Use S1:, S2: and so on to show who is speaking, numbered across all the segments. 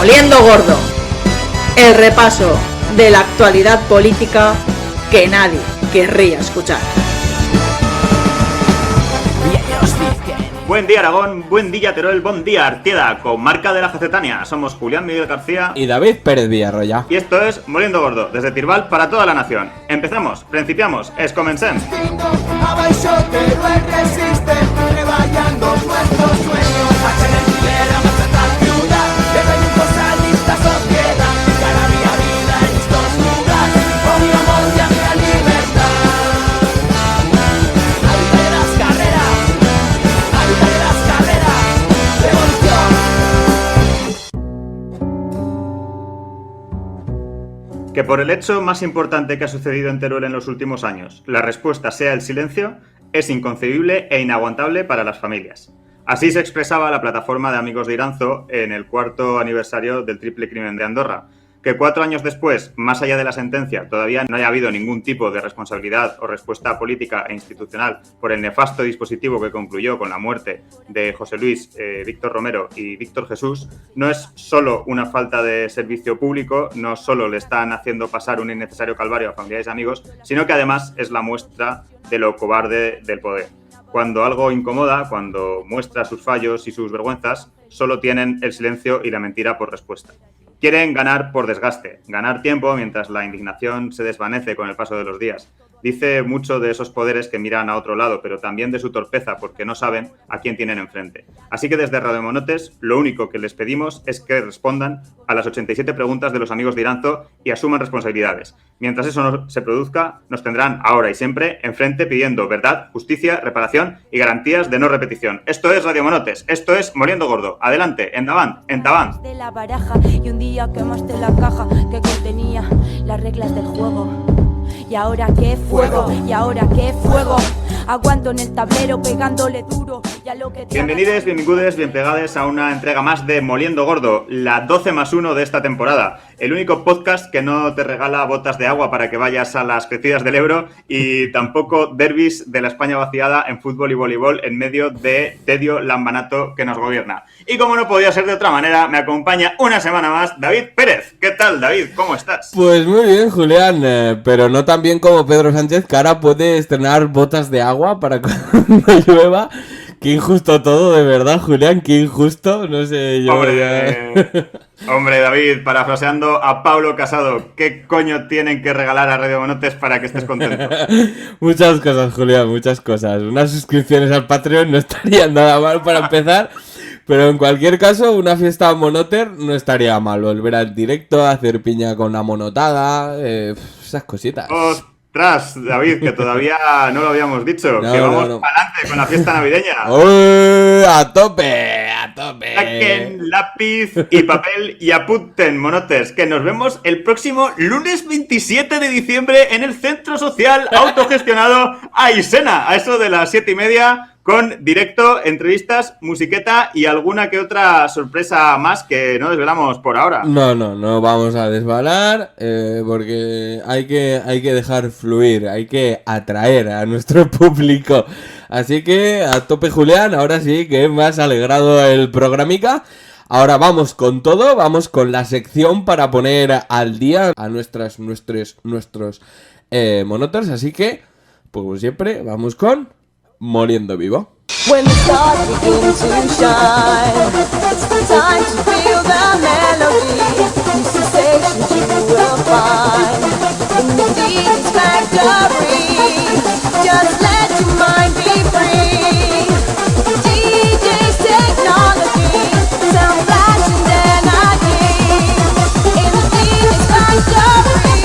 S1: Moliendo Gordo, el repaso de la actualidad política que nadie querría escuchar.
S2: Buen día Aragón, buen día Teruel, buen día Artieda, comarca de la Jacetania. Somos Julián Miguel García
S3: y David Pérez Villarroya.
S2: Y esto es Moliendo Gordo, desde Tirbal para toda la nación. Empezamos, principiamos, comencem. Que por el hecho más importante que ha sucedido en Teruel en los últimos años, la respuesta sea el silencio, es inconcebible e inaguantable para las familias. Así se expresaba la plataforma de Amigos de Iranzo en el 4º aniversario del triple crimen de Andorra. Que 4 años después, más allá de la sentencia, todavía no haya habido ningún tipo de responsabilidad o respuesta política e institucional por el nefasto dispositivo que concluyó con la muerte de José Luis, Víctor Romero y Víctor Jesús, no es solo una falta de servicio público, no solo le están haciendo pasar un innecesario calvario a familiares y amigos, sino que además es la muestra de lo cobarde del poder. Cuando algo incomoda, cuando muestra sus fallos y sus vergüenzas, solo tienen el silencio y la mentira por respuesta. Quieren ganar por desgaste, ganar tiempo mientras la indignación se desvanece con el paso de los días. Dice mucho de esos poderes que miran a otro lado, pero también de su torpeza porque no saben a quién tienen enfrente. Así que desde Radio Monotes, lo único que les pedimos es que respondan a las 87 preguntas de los Amigos de Iranzo y asuman responsabilidades. Mientras eso no se produzca, nos tendrán ahora y siempre enfrente pidiendo verdad, justicia, reparación y garantías de no repetición. Esto es Radio Monotes, esto es Moliendo Gordo. Adelante, endavant, endavant.
S4: De la baraja y un día quemaste la caja que contenía las reglas del juego. Y ahora qué fuego, y ahora qué fuego. Aguanto en el tablero pegándole duro. Y a lo que
S2: Bienvenides, bienvengudes, bien pegades a una entrega más de Moliendo Gordo, la 12+1 de esta temporada. El único podcast que no te regala botas de agua para que vayas a las crecidas del Ebro y tampoco derbis de la España vaciada en fútbol y voleibol en medio de tedio lambanato que nos gobierna. Y como no podía ser de otra manera, me acompaña una semana más David Pérez. ¿Qué tal, David? ¿Cómo estás?
S3: Pues muy bien, Julián, pero no tan bien como Pedro Sánchez, que ahora puede estrenar botas de agua para cuando llueva. Qué injusto todo, de verdad, Julián, qué injusto, no sé yo.
S2: Hombre, David, parafraseando a Pablo Casado, ¿qué coño tienen que regalar a Radio Monotes para que estés contento?
S3: Muchas cosas, Julián, muchas cosas. Unas suscripciones al Patreon no estarían nada mal para empezar, pero en cualquier caso, una fiesta monoter no estaría mal. Volver al directo, hacer piña con la monotada, esas cositas.
S2: Ostras, David, que todavía no lo habíamos dicho, que vamos para adelante con la fiesta navideña.
S3: ¡A tope! ¡A tope!
S2: Saquen lápiz y papel y apunten, monotes, que nos vemos el próximo lunes 27 de diciembre en el Centro Social Autogestionado Aysena, a eso de las 7:30, con directo, entrevistas, musiqueta y alguna que otra sorpresa más que no desvelamos por ahora.
S3: No vamos a desvelar porque hay que dejar fluir, hay que atraer a nuestro público. Así que a tope, Julián, ahora sí que me has alegrado el programica. Ahora vamos con todo, vamos con la sección para poner al día a nuestros monoters, así que, pues como siempre, vamos con Moliendo Vivo.
S4: When the stars begin to shine, it's the time to feel the melody. New sensations you will find in the DJ's factory. Just let your mind be free. DJ's technology, sound flash and energy. In the DJ's factory,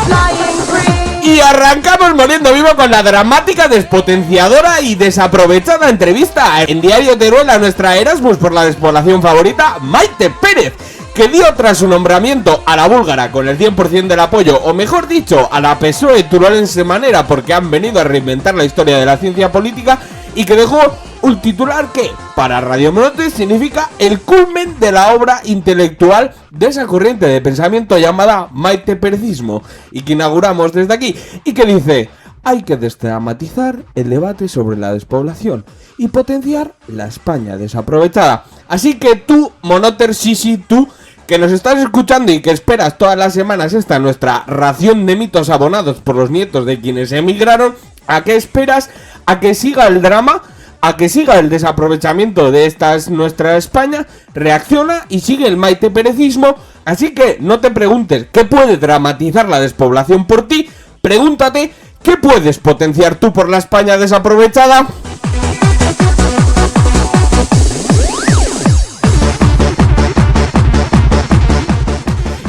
S4: flying free.
S3: Y arrancamos Moliendo Vivo con la dramática, despotenciadora y desaprovechada entrevista en Diario Teruel a nuestra Erasmus por la despoblación favorita, Maite Pérez, que dio tras su nombramiento a la búlgara con el 100% del apoyo, o mejor dicho, a la PSOE turolense manera, porque han venido a reinventar la historia de la ciencia política, y que dejó un titular que, para Radio Monotes, significa el culmen de la obra intelectual de esa corriente de pensamiento llamada maiteperecismo, y que inauguramos desde aquí, y que dice: hay que desdramatizar el debate sobre la despoblación y potenciar la España desaprovechada. Así que tú, Monoter, sí, tú, que nos estás escuchando y que esperas todas las semanas esta nuestra ración de mitos abonados por los nietos de quienes emigraron, ¿a qué esperas? ¿A que siga el drama? ¿A que siga el desaprovechamiento de esta nuestra España? Reacciona y sigue el Maite Perecismo. Así que no te preguntes qué puede dramatizar la despoblación por ti, pregúntate qué puedes potenciar tú por la España desaprovechada.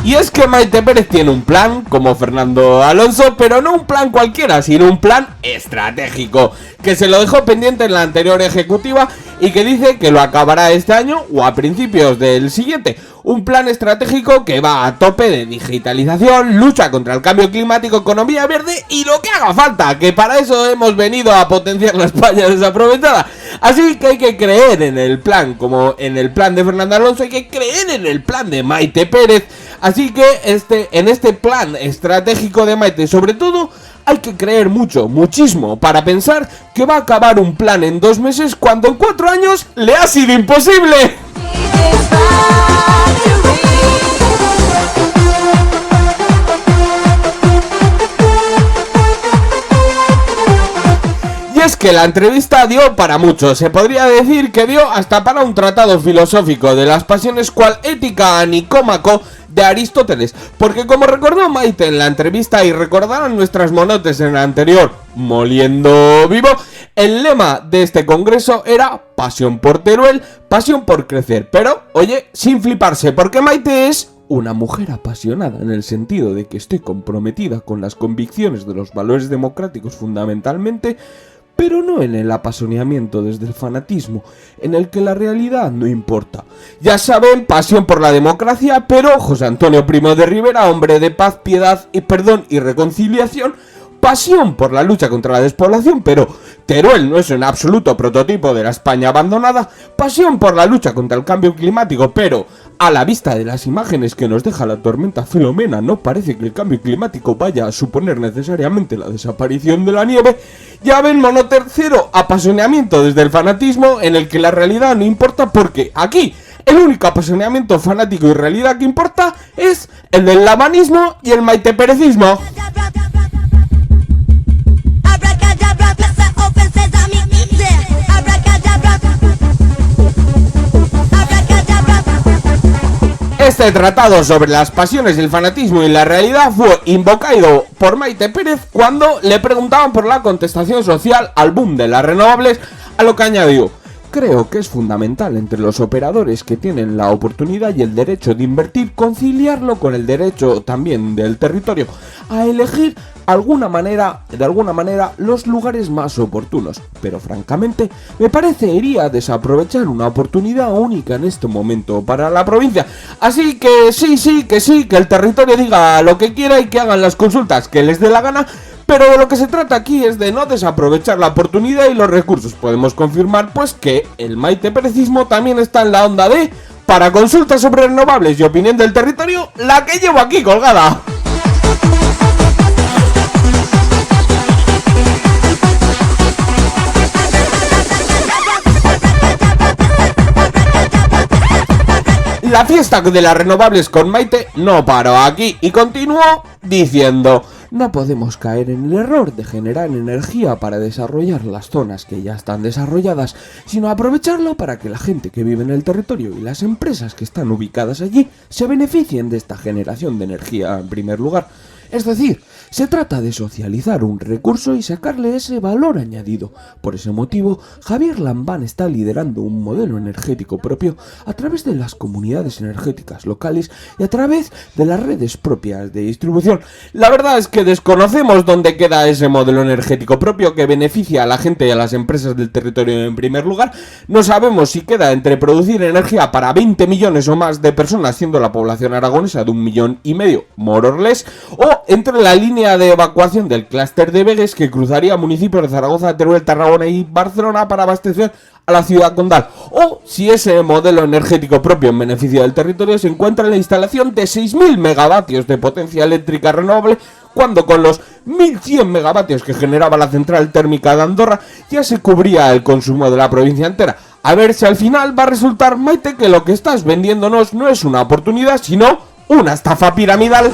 S3: Y es que Maite Pérez tiene un plan, como Fernando Alonso, pero no un plan cualquiera, sino un plan estratégico, que se lo dejó pendiente en la anterior ejecutiva y que dice que lo acabará este año o a principios del siguiente. Un plan estratégico que va a tope de digitalización, lucha contra el cambio climático, economía verde y lo que haga falta, que para eso hemos venido a potenciar la España desaprovechada. Así que hay que creer en el plan, como en el plan de Fernando Alonso, hay que creer en el plan de Maite Pérez. Así que en este plan estratégico de Maite, sobre todo, hay que creer muchísimo, para pensar que va a acabar un plan en 2 meses cuando en 4 años le ha sido imposible. Y es que la entrevista dio para mucho, se podría decir que dio hasta para un tratado filosófico de las pasiones cual ética a Nicómaco de Aristóteles, porque como recordó Maite en la entrevista y recordaron nuestras monotes en la anterior Moliendo Vivo, el lema de este congreso era pasión por Teruel, pasión por crecer, pero oye, sin fliparse, porque Maite es una mujer apasionada en el sentido de que estoy comprometida con las convicciones de los valores democráticos fundamentalmente, pero no en el apasionamiento desde el fanatismo, en el que la realidad no importa. Ya saben, pasión por la democracia, pero José Antonio Primo de Rivera, hombre de paz, piedad y perdón y reconciliación, pasión por la lucha contra la despoblación, pero Teruel no es en absoluto prototipo de la España abandonada, pasión por la lucha contra el cambio climático, pero a la vista de las imágenes que nos deja la tormenta Filomena, no parece que el cambio climático vaya a suponer necesariamente la desaparición de la nieve. Ya ven, monotercero, apasionamiento desde el fanatismo, en el que la realidad no importa, porque aquí el único apasionamiento fanático y realidad que importa es el del lavanismo y el maiteperecismo. Este tratado sobre las pasiones, el fanatismo y la realidad fue invocado por Maite Pérez cuando le preguntaban por la contestación social al boom de las renovables, a lo que añadió: creo que es fundamental entre los operadores que tienen la oportunidad y el derecho de invertir, conciliarlo con el derecho también del territorio a elegir de alguna manera los lugares más oportunos, pero francamente me parecería desaprovechar una oportunidad única en este momento para la provincia. Así que sí, que el territorio diga lo que quiera y que hagan las consultas que les dé la gana, pero de lo que se trata aquí es de no desaprovechar la oportunidad y los recursos. Podemos confirmar pues que el maiteperecismo también está en la onda de para consultas sobre renovables y opinión del territorio, la que llevo aquí colgada. La fiesta de las renovables con Maite no paró aquí y continuó diciendo: no podemos caer en el error de generar energía para desarrollar las zonas que ya están desarrolladas, sino aprovecharlo para que la gente que vive en el territorio y las empresas que están ubicadas allí se beneficien de esta generación de energía en primer lugar. Es decir, se trata de socializar un recurso y sacarle ese valor añadido. Por ese motivo, Javier Lambán está liderando un modelo energético propio a través de las comunidades energéticas locales y a través de las redes propias de distribución. La verdad es que desconocemos dónde queda ese modelo energético propio que beneficia a la gente y a las empresas del territorio en primer lugar. No sabemos si queda entre producir energía para 20 millones o más de personas, siendo la población aragonesa de 1,5 millones, more or less, o entre la línea de evacuación del clúster de Begues que cruzaría municipios de Zaragoza, Teruel, Tarragona y Barcelona para abastecer a la ciudad condal, o si ese modelo energético propio en beneficio del territorio se encuentra en la instalación de 6.000 megavatios de potencia eléctrica renovable, cuando con los 1.100 megavatios que generaba la central térmica de Andorra ya se cubría el consumo de la provincia entera. A ver si al final va a resultar, Maite, que lo que estás vendiéndonos no es una oportunidad, sino una estafa piramidal.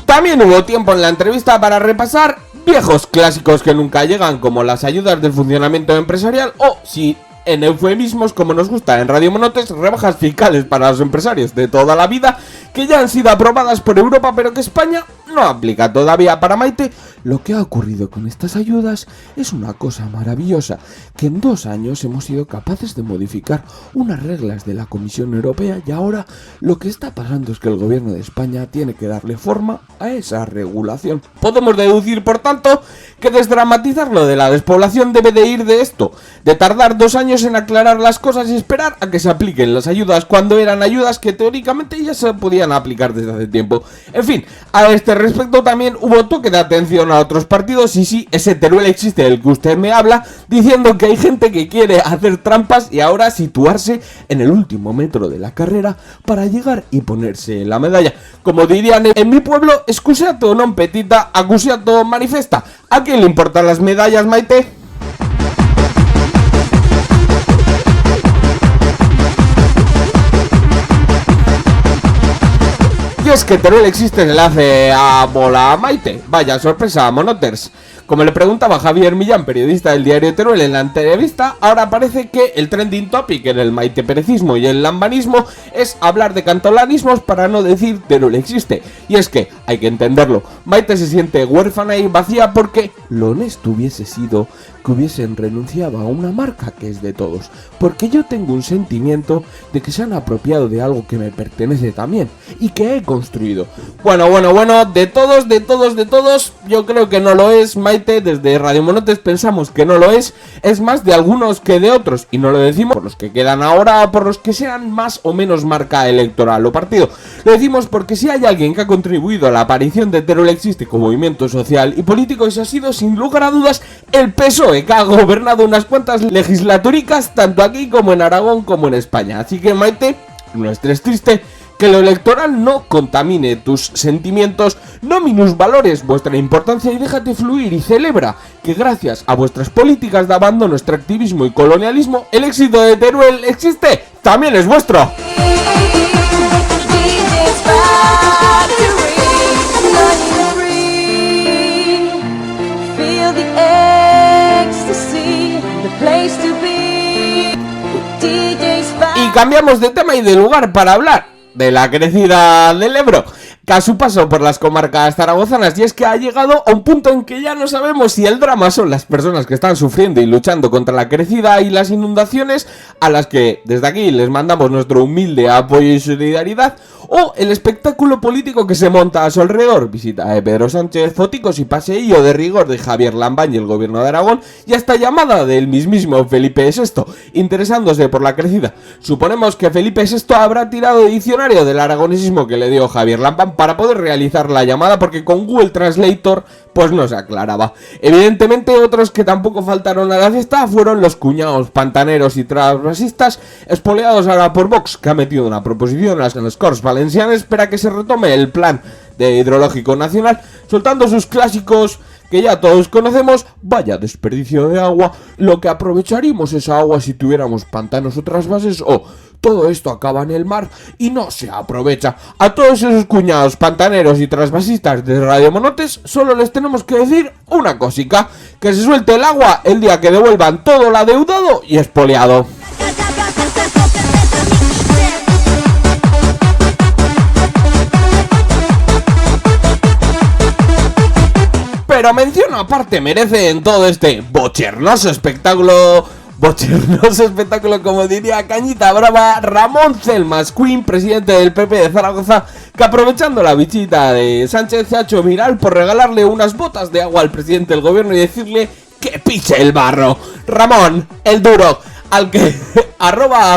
S3: También hubo tiempo en la entrevista para repasar viejos clásicos que nunca llegan, como las ayudas del funcionamiento empresarial o, si en eufemismos como nos gusta en Radio Monotes, rebajas fiscales para los empresarios de toda la vida que ya han sido aprobadas por Europa pero que España no aplica todavía. Para Maite, lo que ha ocurrido con estas ayudas es una cosa maravillosa, que en 2 años hemos sido capaces de modificar unas reglas de la Comisión Europea y ahora lo que está pasando es que el gobierno de España tiene que darle forma a esa regulación. Podemos deducir, por tanto, que desdramatizar lo de la despoblación debe de ir de esto, de tardar 2 años en aclarar las cosas y esperar a que se apliquen las ayudas cuando eran ayudas que teóricamente ya se podían aplicar desde hace tiempo. En fin, a este respecto también hubo toque de atención a otros partidos y sí, ese Teruel existe del que usted me habla, diciendo que hay gente que quiere hacer trampas y ahora situarse en el último metro de la carrera para llegar y ponerse la medalla. Como dirían en mi pueblo, excusato non petita, accusato manifesta. ¿A quién le importan las medallas, Maite? Y es que Teruel existe se le hace a bola a Maite. Vaya sorpresa, Monoters. Como le preguntaba Javier Millán, periodista del diario Teruel, en la entrevista, ahora parece que el trending topic en el maiteperecismo y el lambanismo es hablar de cantolanismos para no decir Teruel existe. Y es que, hay que entenderlo, Maite se siente huérfana y vacía porque lo honesto hubiese sido que hubiesen renunciado a una marca que es de todos. Porque yo tengo un sentimiento de que se han apropiado de algo que me pertenece también y que he construido. Bueno, de todos, yo creo que no lo es, Maite. Desde Radio Monotes pensamos que no lo es más de algunos que de otros, y no lo decimos por los que quedan ahora, por los que sean más o menos marca electoral o partido. Lo decimos porque si hay alguien que ha contribuido a la aparición de Teruel existe como movimiento social y político, eso ha sido sin lugar a dudas el PSOE, que ha gobernado unas cuantas legislaturicas tanto aquí como en Aragón como en España. Así que, Maite, no estés triste, que lo electoral no contamine tus sentimientos, no minusvalores vuestra importancia y déjate fluir y celebra que gracias a vuestras políticas de abandono, extractivismo y colonialismo, el éxito de Teruel existe, también es vuestro. Y cambiamos de tema y de lugar para hablar de la crecida del Ebro, que a su paso por las comarcas zaragozanas, y es que ha llegado a un punto en que ya no sabemos si el drama son las personas que están sufriendo y luchando contra la crecida y las inundaciones, a las que desde aquí les mandamos nuestro humilde apoyo y solidaridad, o el espectáculo político que se monta a su alrededor, visita de Pedro Sánchez, foticos y paseillo de rigor de Javier Lambán y el gobierno de Aragón, y hasta llamada del mismísimo Felipe VI, interesándose por la crecida. Suponemos que Felipe VI habrá tirado de diccionario del aragonesismo que le dio Javier Lambán para poder realizar la llamada, porque con Google Translator pues no se aclaraba. Evidentemente, otros que tampoco faltaron a la fiesta fueron los cuñados pantaneros y transvasistas espoleados ahora por Vox, que ha metido una proposición en las Corts Valencianes para que se retome el plan de hidrológico nacional, soltando sus clásicos que ya todos conocemos: vaya desperdicio de agua, lo que aprovecharíamos esa agua si tuviéramos pantanos o trasvases, o todo esto acaba en el mar y no se aprovecha. A todos esos cuñados pantaneros y trasvasistas de Radio Monotes solo les tenemos que decir una cosica: que se suelte el agua el día que devuelvan todo lo adeudado y expoliado. Pero mención aparte merece en todo este bochornoso espectáculo, como diría Cañita Brava, Ramón Celmas Quinn, presidente del PP de Zaragoza, que aprovechando la visita de Sánchez se ha hecho viral por regalarle unas botas de agua al presidente del gobierno y decirle que piche el barro. Ramón, el duro, al que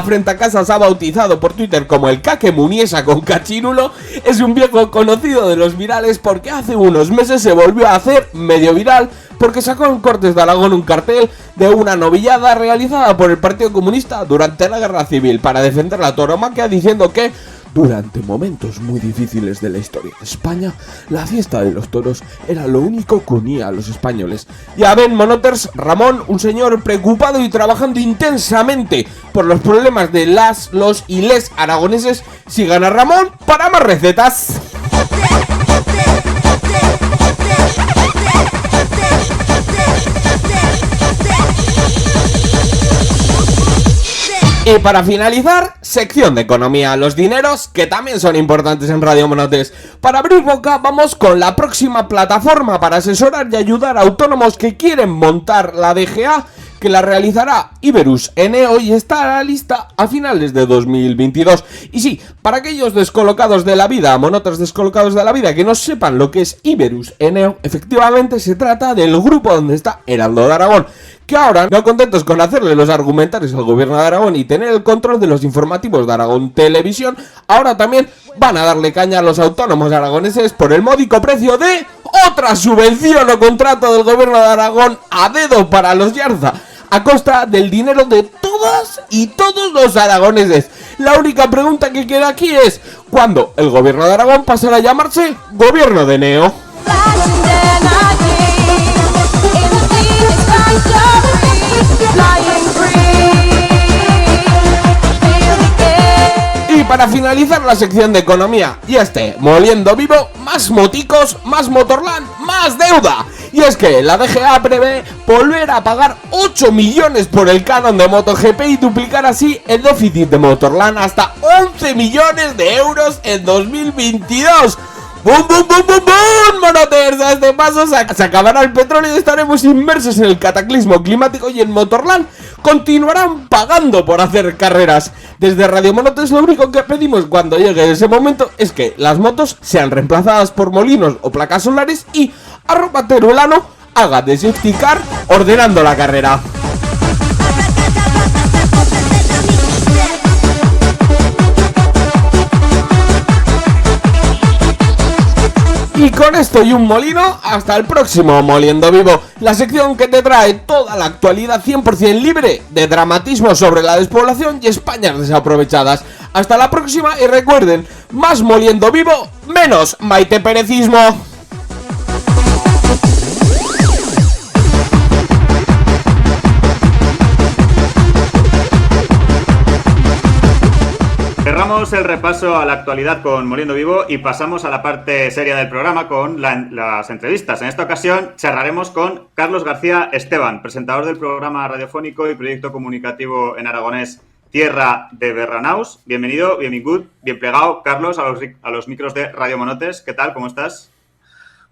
S3: @frentacasas ha bautizado por Twitter como el Caque Muniesa con cachirulo, es un viejo conocido de los virales porque hace unos meses se volvió a hacer medio viral porque sacó en Cortes de Aragón un cartel de una novillada realizada por el Partido Comunista durante la Guerra Civil para defender la tauromaquia, diciendo que Durante momentos muy difíciles de la historia de España, la fiesta de los toros era lo único que unía a los españoles. Ya ven, monoters, Ramón, un señor preocupado y trabajando intensamente por los problemas de los y les aragoneses. Sigan a Ramón para más recetas. Y para finalizar, sección de economía, los dineros que también son importantes en Radio Monotes. Para abrir boca vamos con la próxima plataforma para asesorar y ayudar a autónomos que quieren montar la DGA, que la realizará Iberus Eneo y estará lista a finales de 2022. Y sí, para aquellos descolocados de la vida, monotes descolocados de la vida, que no sepan lo que es Iberus Eneo, efectivamente se trata del grupo donde está Heraldo de Aragón, que ahora, no contentos con hacerle los argumentarios al gobierno de Aragón y tener el control de los informativos de Aragón Televisión, ahora también van a darle caña a los autónomos aragoneses por el módico precio de otra subvención o contrato del gobierno de Aragón a dedo para los Yarza, a costa del dinero de todas y todos los aragoneses. La única pregunta que queda aquí es: ¿cuándo el gobierno de Aragón pasará a llamarse Gobierno de Neo? Y para finalizar la sección de economía y moliendo vivo, más moticos, más Motorland, más deuda. Y es que la DGA prevé volver a pagar 8 millones por el canon de MotoGP y duplicar así el déficit de Motorland hasta 11 millones de euros en 2022. ¡Bum, bum, bum, bum, bum! Monoters, a este paso se acabará el petróleo y estaremos inmersos en el cataclismo climático, y en Motorland continuarán pagando por hacer carreras. Desde Radio Monotes lo único que pedimos cuando llegue ese momento es que las motos sean reemplazadas por molinos o placas solares y @Teruelano haga de safety car ordenando la carrera. Y con esto y un molino, hasta el próximo Moliendo Vivo, la sección que te trae toda la actualidad 100% libre de dramatismo sobre la despoblación y Españas desaprovechadas. Hasta la próxima y recuerden, más Moliendo Vivo, menos Maite Perecismo.
S2: Cerramos el repaso a la actualidad con Moliendo Vivo y pasamos a la parte seria del programa con las entrevistas. En esta ocasión charlaremos con Carlos García Esteban, presentador del programa radiofónico y proyecto comunicativo en aragonés Tierra de Berranaus. Bienvenido, bien plegado, Carlos, a los micros de Radio Monotes. ¿Qué tal? ¿Cómo estás?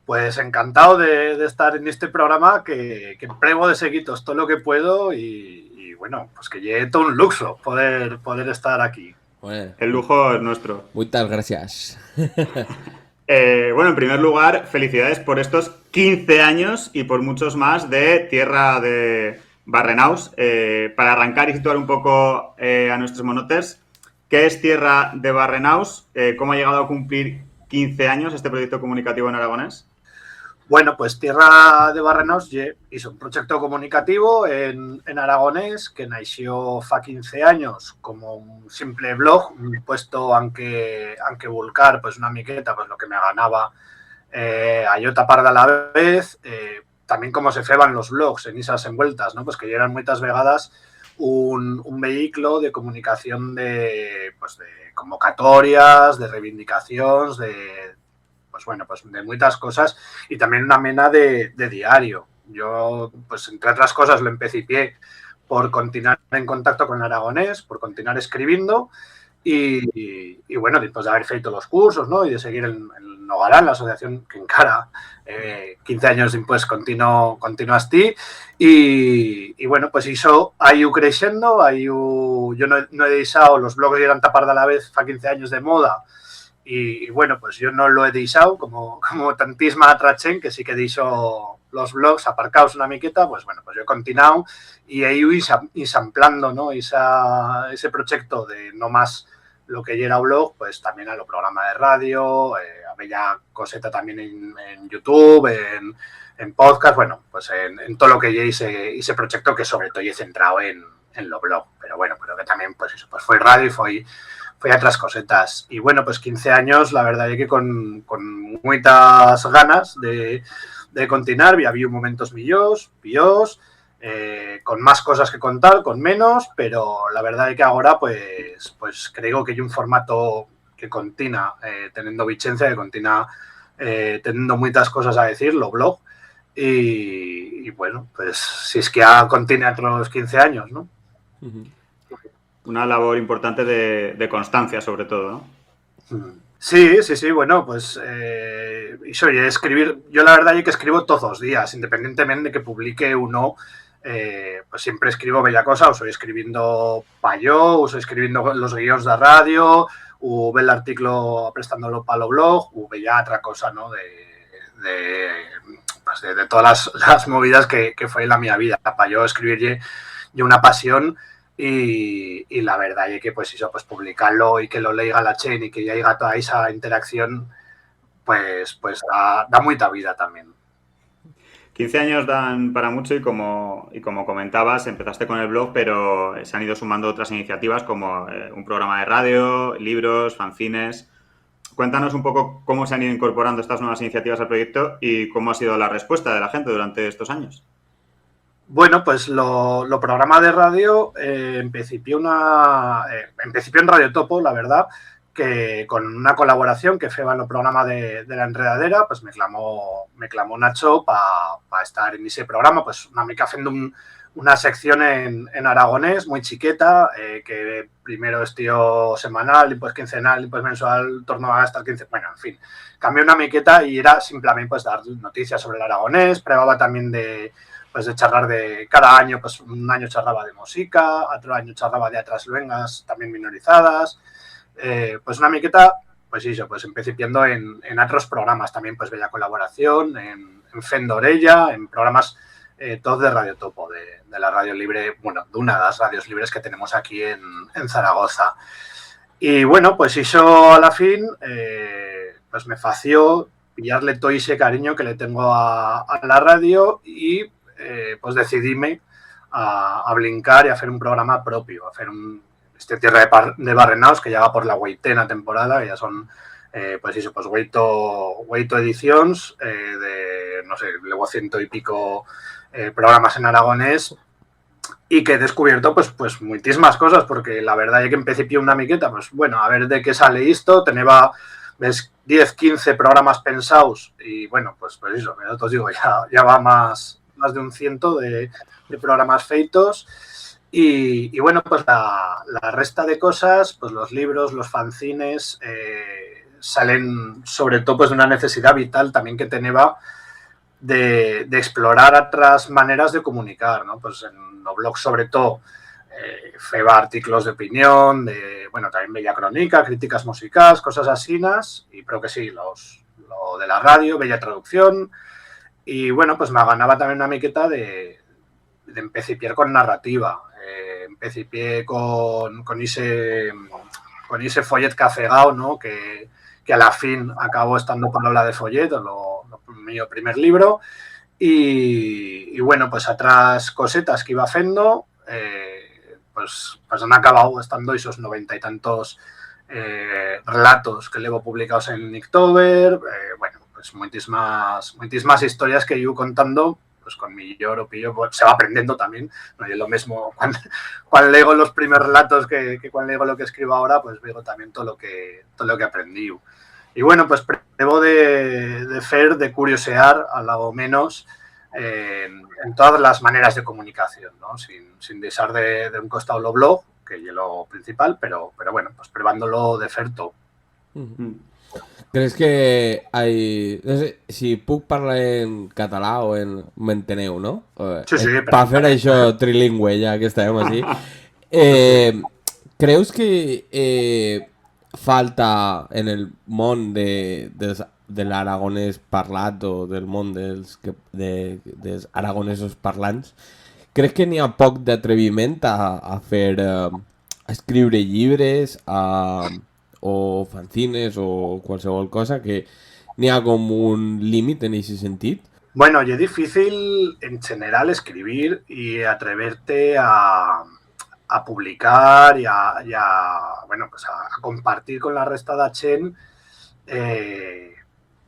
S5: Pues encantado de estar en este programa que pruebo de seguitos todo lo que puedo y bueno, pues que llegue todo un luxo poder estar aquí.
S3: Bueno,
S2: el lujo es nuestro.
S3: Muchas gracias.
S2: Bueno, en primer lugar, felicidades por estos 15 años y por muchos más de Tierra de Berranaus. Para arrancar y situar un poco a nuestros monoters, ¿qué es Tierra de Berranaus? ¿Cómo ha llegado a cumplir 15 años este proyecto comunicativo en aragonés?
S5: Bueno, pues Tierra de Berranaus hizo un proyecto comunicativo en aragonés que nació fa 15 años como un simple blog, puesto aunque vulcar pues una miqueta, pues lo que me ganaba a yo tapar de la vez, también como se feban los blogs en esas envueltas, ¿no? Pues que eran muchas vegadas un vehículo de comunicación de convocatorias, de reivindicaciones, pues de muchas cosas y también una mena de diario. Yo, pues entre otras cosas, lo empecé por continuar en contacto con el aragonés, por continuar escribiendo y bueno, después de haber feito los cursos, ¿no? Y de seguir en Nogarán, la asociación que encara 15 años después continúas ti y bueno, pues eso ha ido creciendo, yo no he deixado, los blogs eran tapar de la vez fa 15 años de moda. Y bueno, pues yo no lo he deixado como tantísima atrachen, que sí que deixo los blogs aparcados una miqueta, pues bueno, pues yo he continuado y he ido ensamplando, ¿no? Ese proyecto de no más lo que ya era blog, pues también a lo programa de radio, a bella coseta también en YouTube, en podcast, bueno, pues en todo lo que ya ese proyecto que sobre todo he centrado en lo blog, pero bueno, pero que también pues eso, pues fue radio y fue foi a otras cosetas. Y bueno, pues 15 años, la verdad es que con muchas ganas de continuar, había momentos millós, con más cosas que contar, con menos, pero la verdad es que ahora pues creo que hay un formato que continúa teniendo vigencia, que continúa teniendo muchas cosas a decir, lo blog, y bueno, pues si es que continúa otros 15 años, ¿no?
S2: Una labor importante de constancia, sobre todo, ¿no?
S5: Sí, bueno, pues y oye, escribir, yo la verdad es que escribo todos los días, independientemente de que publique o no, pues siempre escribo bella cosa, o soy escribiendo pa' yo, o soy escribiendo los guiones de radio, o ve el artículo prestándolo para lo blog, o bella otra cosa, ¿no? De todas las movidas que fue en la mi vida. Para yo escribir y una pasión. Y la verdad es que pues eso, pues publicarlo y que lo lea la Chen y que ya haya toda esa interacción, pues da mucha vida también.
S2: 15 años dan para mucho y como comentabas, empezaste con el blog, pero se han ido sumando otras iniciativas como un programa de radio, libros, fanzines. Cuéntanos un poco cómo se han ido incorporando estas nuevas iniciativas al proyecto y cómo ha sido la respuesta de la gente durante estos años.
S5: Bueno, pues lo programa de radio empecé en Radio Topo, la verdad, que con una colaboración que fue en el programa de la Enredadera, pues me clamó Nacho para estar en ese programa, pues una mica haciendo una sección en aragonés muy chiqueta, que primero estío semanal, y pues quincenal, y pues mensual, torno a estar 15, bueno, en fin, cambié una miqueta y era simplemente pues dar noticias sobre el aragonés, probaba también de charlar de cada año, pues un año charlaba de música, otro año charlaba de otras luengas también minorizadas, pues una miqueta, pues eso, pues empecé viendo en otros programas también, pues bella colaboración, en Fendorella, en programas todos de Radio Topo, de la radio libre, bueno, de una de las radios libres que tenemos aquí en Zaragoza. Y bueno, pues eso a la fin, pues me fació pillarle todo ese cariño que le tengo a la radio y pues decidíme a brincar y a hacer un programa propio, a hacer este Tierra de Barrenaos que ya va por la 8ª temporada, que ya son pues eso, pues 8 ediciones de, no sé, luego 100 y pico programas en aragonés, y que he descubierto pues muchísimas cosas, porque la verdad es que empecé una miqueta, pues bueno, a ver de qué sale esto, tenía 10, 15 programas pensados, y bueno, pues eso, os digo, ya va más de un 100 de programas feitos, y bueno, pues la resta de cosas, pues los libros, los fanzines, salen sobre todo pues de una necesidad vital también que tenía de explorar otras maneras de comunicar, ¿no? Pues en los blogs sobre todo feba artículos de opinión, bueno, también bella crónica, críticas musicales, cosas asinas, y creo que sí, lo de la radio, bella traducción, y bueno, pues me ganaba también una miqueta de empecipiar con narrativa, empecipié con ese follet cafegao, ¿no? Que a la fin acabó estando por la de follet, mi primer libro, y bueno, pues otras cosetas que iba haciendo, pues han acabado estando esos 90 y tantos relatos que luego publicados en Inktober, bueno, pues muchísimas historias que yo contando, pues con mi lloro, pillo, pues se va aprendiendo también, no es lo mismo cuando leo los primeros relatos que cuando leo lo que escribo ahora, pues veo también todo lo que aprendí. Y bueno, pues debo de curiosear a lo menos en todas las maneras de comunicación, ¿no? Sin dejar de un costado lo blog, que es lo principal, pero bueno, pues probándolo de fer todo.
S3: ¿Crees que hay... No sé si puc parlar en català o en... M'enteneu, no?
S5: Sí,
S3: per fer això trilingüe, ja que estàvem així. Creus que falta en el món de l'aragonès parlat o del món dels aragonesos parlants, creus que n'hi ha poc d'atreviment a fer... a escriure llibres, o fanzines o qualsevol cosa, que n'hi ha com un límit en aquest sentit?
S5: Bueno, y es difícil en general escribir y atreverte a a publicar bueno, pues a compartir con la resta de gent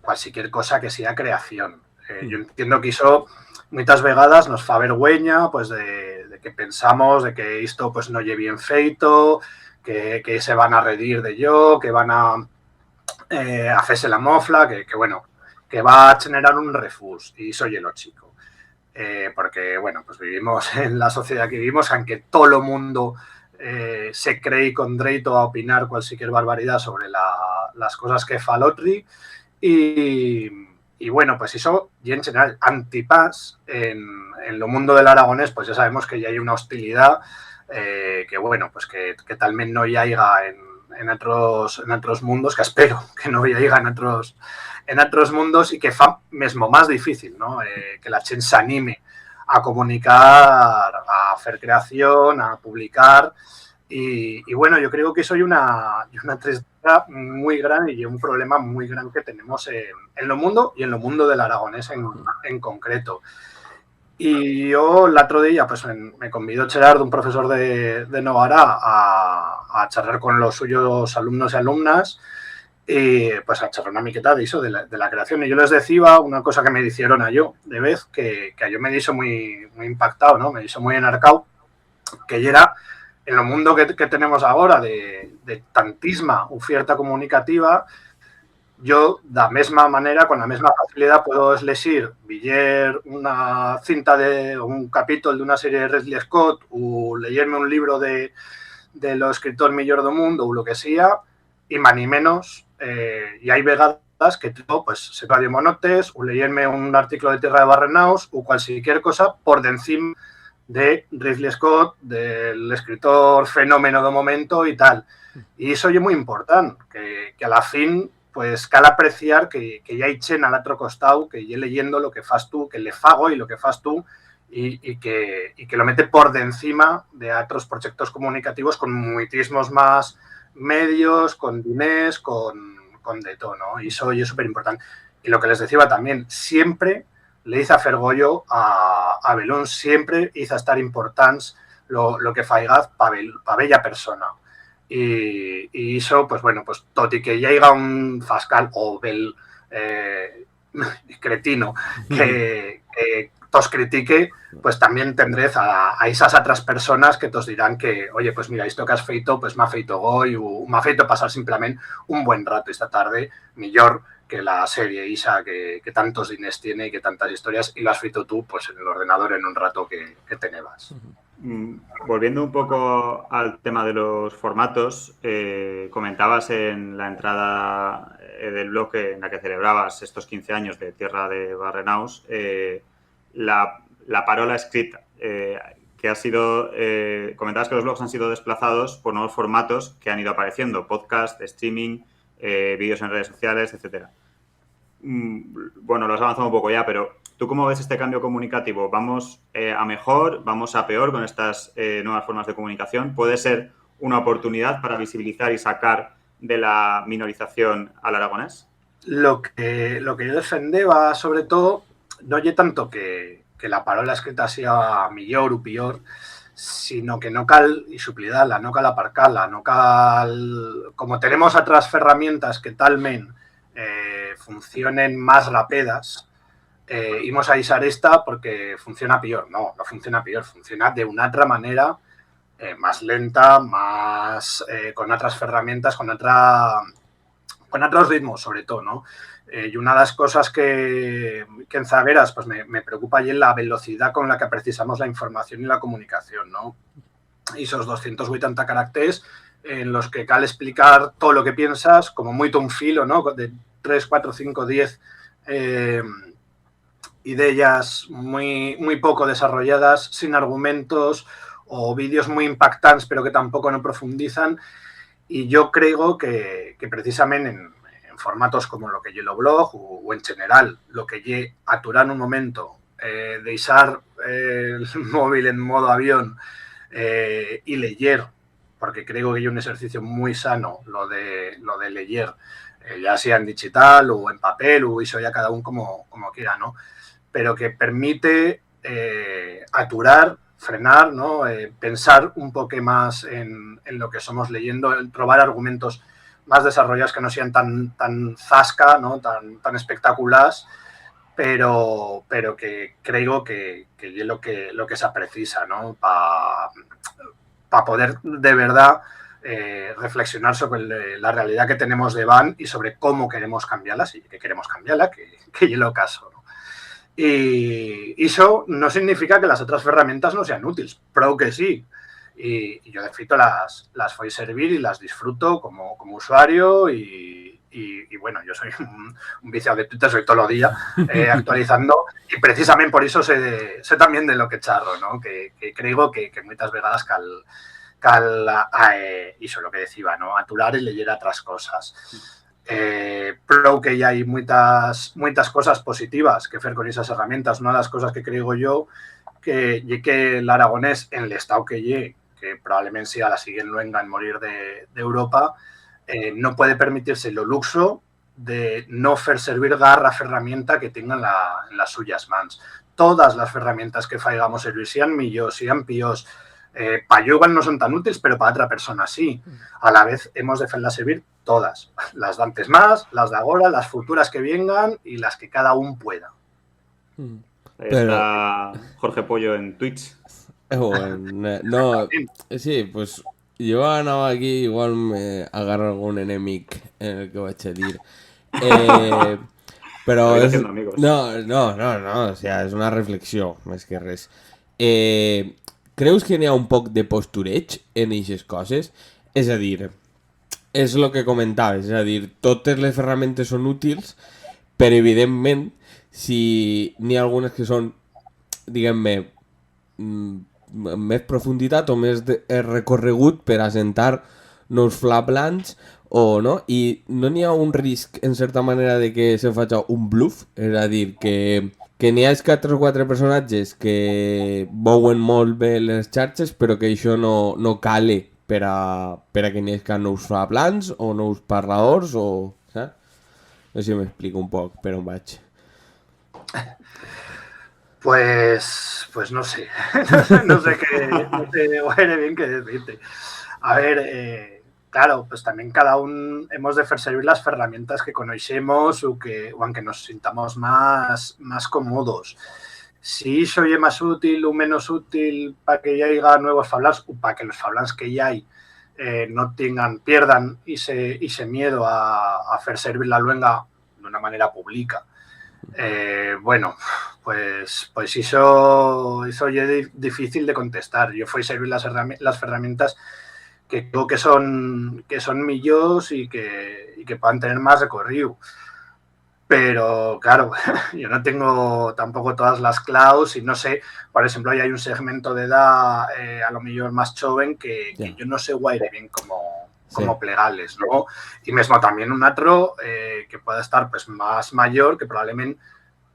S5: cualquier cosa que sea creación. Yo entiendo que eso muchas vegadas nos fa vergüenza pues de que pensamos de que esto pues no lleve bien feito, que se van a redir de yo, que van a hacerse la mofla, que bueno, que va a generar un refus, y soy el chico. Porque, bueno, pues vivimos en la sociedad que vivimos, aunque todo el mundo se cree con derecho a opinar cualquier barbaridad sobre las cosas que fa l'otri, y bueno, pues eso, y en general, antipaz en lo mundo del aragonés, pues ya sabemos que ya hay una hostilidad que, bueno, pues que talmente no haya en otros mundos, que espero que no haya en otros mundos, y que fa mesmo más difícil, ¿no? Que la gente se anime a comunicar, a hacer creación, a publicar, y bueno, yo creo que eso hay una tristeza muy grande y un problema muy grande que tenemos en lo mundo, y en lo mundo del aragonés en concreto. Y yo el otro día pues me convidó Gerardo, un profesor de Novara, a charlar con los suyos alumnos y alumnas, y pues a charlar una miqueta de eso, de la creación. Y yo les decía una cosa que me hicieron a yo, de vez, que a yo me hizo muy impactado, ¿no? Me hizo muy enarcado, que era en el mundo que tenemos ahora de tantísima oferta comunicativa. Yo, de la misma manera, con la misma facilidad, puedo elegir leer una cinta o un capítulo de una serie de Ridley Scott, o leerme un libro de lo escritor millor del mundo, o lo que sea, y más ni menos. Y hay vegadas que yo, pues, se radio monotes, o leerme un artículo de Tierra de Barrenaus, o cualquier cosa por encima de Ridley Scott, del escritor fenómeno de momento y tal. Y eso es muy importante, que a la fin pues cal apreciar que ya hay chen al otro costado, que ya leyendo lo que fas tú, que le fago y lo que fas tú, y que lo mete por encima de otros proyectos comunicativos con muchísimos más medios, con diners, con de todo, ¿no? Y eso es súper importante. Y lo que les decía también, siempre le hice a Fergollo a Belón, siempre hizo estar importantes lo que faigaz pa bella persona. Y eso, pues bueno, pues toti que llega un fascal o bel cretino que tos critique, pues también tendréis a esas otras personas que tos dirán que, oye, pues mira, esto que has feito, pues me ha feito hoy, o me ha feito pasar simplemente un buen rato esta tarde, mejor que la serie Isa, que tantos diners tiene y que tantas historias, y lo has feito tú, pues en el ordenador en un rato que tenebas.
S2: Volviendo un poco al tema de los formatos, comentabas en la entrada del blog en la que celebrabas estos 15 años de Tierra de Barrenaus, la parola escrita, que ha sido, comentabas que los blogs han sido desplazados por nuevos formatos que han ido apareciendo, podcast, streaming, vídeos en redes sociales, etcétera. Bueno, lo has avanzado un poco ya, pero ¿tú cómo ves este cambio comunicativo? ¿Vamos a mejor? ¿Vamos a peor con estas nuevas formas de comunicación? ¿Puede ser una oportunidad para visibilizar y sacar de la minorización al aragonés?
S5: Lo que yo defendeba, sobre todo, no es tanto que la parola escrita sea millor o peor, sino que no cal y suplidarla, no cal aparcarla, no cal... Como tenemos otras herramientas que talmente funcionen más rápidas, íbamos a usar esta porque funciona peor. No funciona peor, funciona de una otra manera, más lenta, más con otras herramientas, con otros ritmos, sobre todo, ¿no? Y una de las cosas que en Zagueras pues me preocupa y es la velocidad con la que precisamos la información y la comunicación, ¿no? Y esos 280 caracteres en los que cal explicar todo lo que piensas, como muy un filo, ¿no? De 3, 4, 5, 10 ideas muy poco desarrolladas, sin argumentos, o vídeos muy impactantes pero que tampoco no profundizan. Y yo creo que precisamente en formatos como lo que Yellow Blog o en general lo que lle aturar un momento, de usar el móvil en modo avión y leer, porque creo que hay un ejercicio muy sano lo de leer, ya sea en digital o en papel, o eso ya cada uno como quiera, ¿no? Pero que permite aturar, frenar, ¿no? Pensar un poco más en lo que somos leyendo, en trobar argumentos más desarrollados que no sean tan zasca, ¿no? tan espectaculares, pero que creo que es lo que se precisa, ¿no? Para poder de verdad reflexionar sobre la realidad que tenemos de Van y sobre cómo queremos cambiarla, si que queremos cambiarla, que es lo caso, ¿no? Y eso no significa que las otras herramientas no sean útiles, pero que sí. Y yo de feito las voy a servir y las disfruto como usuario y bueno, yo soy un viciado de Twitter, soy todo el día actualizando y precisamente por eso sé también de lo que charro, ¿no? Que creo que muchas vegadas hizo lo que decía, ¿no? Aturar y leer otras cosas. Pero que ya hay muchas cosas positivas que hacer con esas herramientas. Una de las cosas que creo yo que el aragonés en el estado que probablemente sea la siguiente luenga en morir de Europa, no puede permitirse lo luxo de no hacer servir garra herramienta que tengan en las suyas mans. Todas las herramientas que faigamos servir, sean millors, sean píos, para yo igual no son tan útiles, pero para otra persona sí. A la vez hemos de hacerlas servir todas, las de antes más, las de ahora, las futuras que vengan y las que cada uno pueda.
S2: Ahí está Jorge Pollo en Twitch.
S3: Bueno, no, sí, pues yo ganaba aquí, igual me agarro algún enemigo en el que voy a decir. Pero
S2: Estoy haciendo amigos.
S3: no, o sea, és una reflexió, més que res. Creus que n'hi ha un poc de postureig en aquestes coses? És a dir, és el que comentaves, és a dir, totes les ferramentes són útils, però evidentment, si n'hi ha algunes que són, diguem-ne, amb més profunditat o més recorregut per assentar nous flaplans o no, i no n'hi ha un risc en certa manera de que se faci un bluff, és a dir, que n'hi ha 3 o 4 personatges que veuen molt bé les xarxes però que això no cale per a que n'hi hagi nous flaplans o nous parladors o... saps? No sé si m'explico un poc per on vaig.
S5: Pues no sé, no sé bien qué decirte. A ver, claro, pues también cada uno hemos de hacer servir las herramientas que conocemos o aunque nos sintamos más cómodos. Si eso es más útil o menos útil para que ya haya nuevos fablans o para que los fablans que ya hay no pierdan ese miedo a hacer servir la luenga de una manera pública. Bueno, pues eso es difícil de contestar. Yo fui a servir las herramientas que creo que son millos y que puedan tener más recorrido. Pero claro, yo no tengo tampoco todas las claves y no sé, por ejemplo, hay un segmento de edad a lo mejor más joven que yo no sé guaire bien como plegales, ¿no? Y mismo también un otro que pueda estar pues más mayor, que probablemente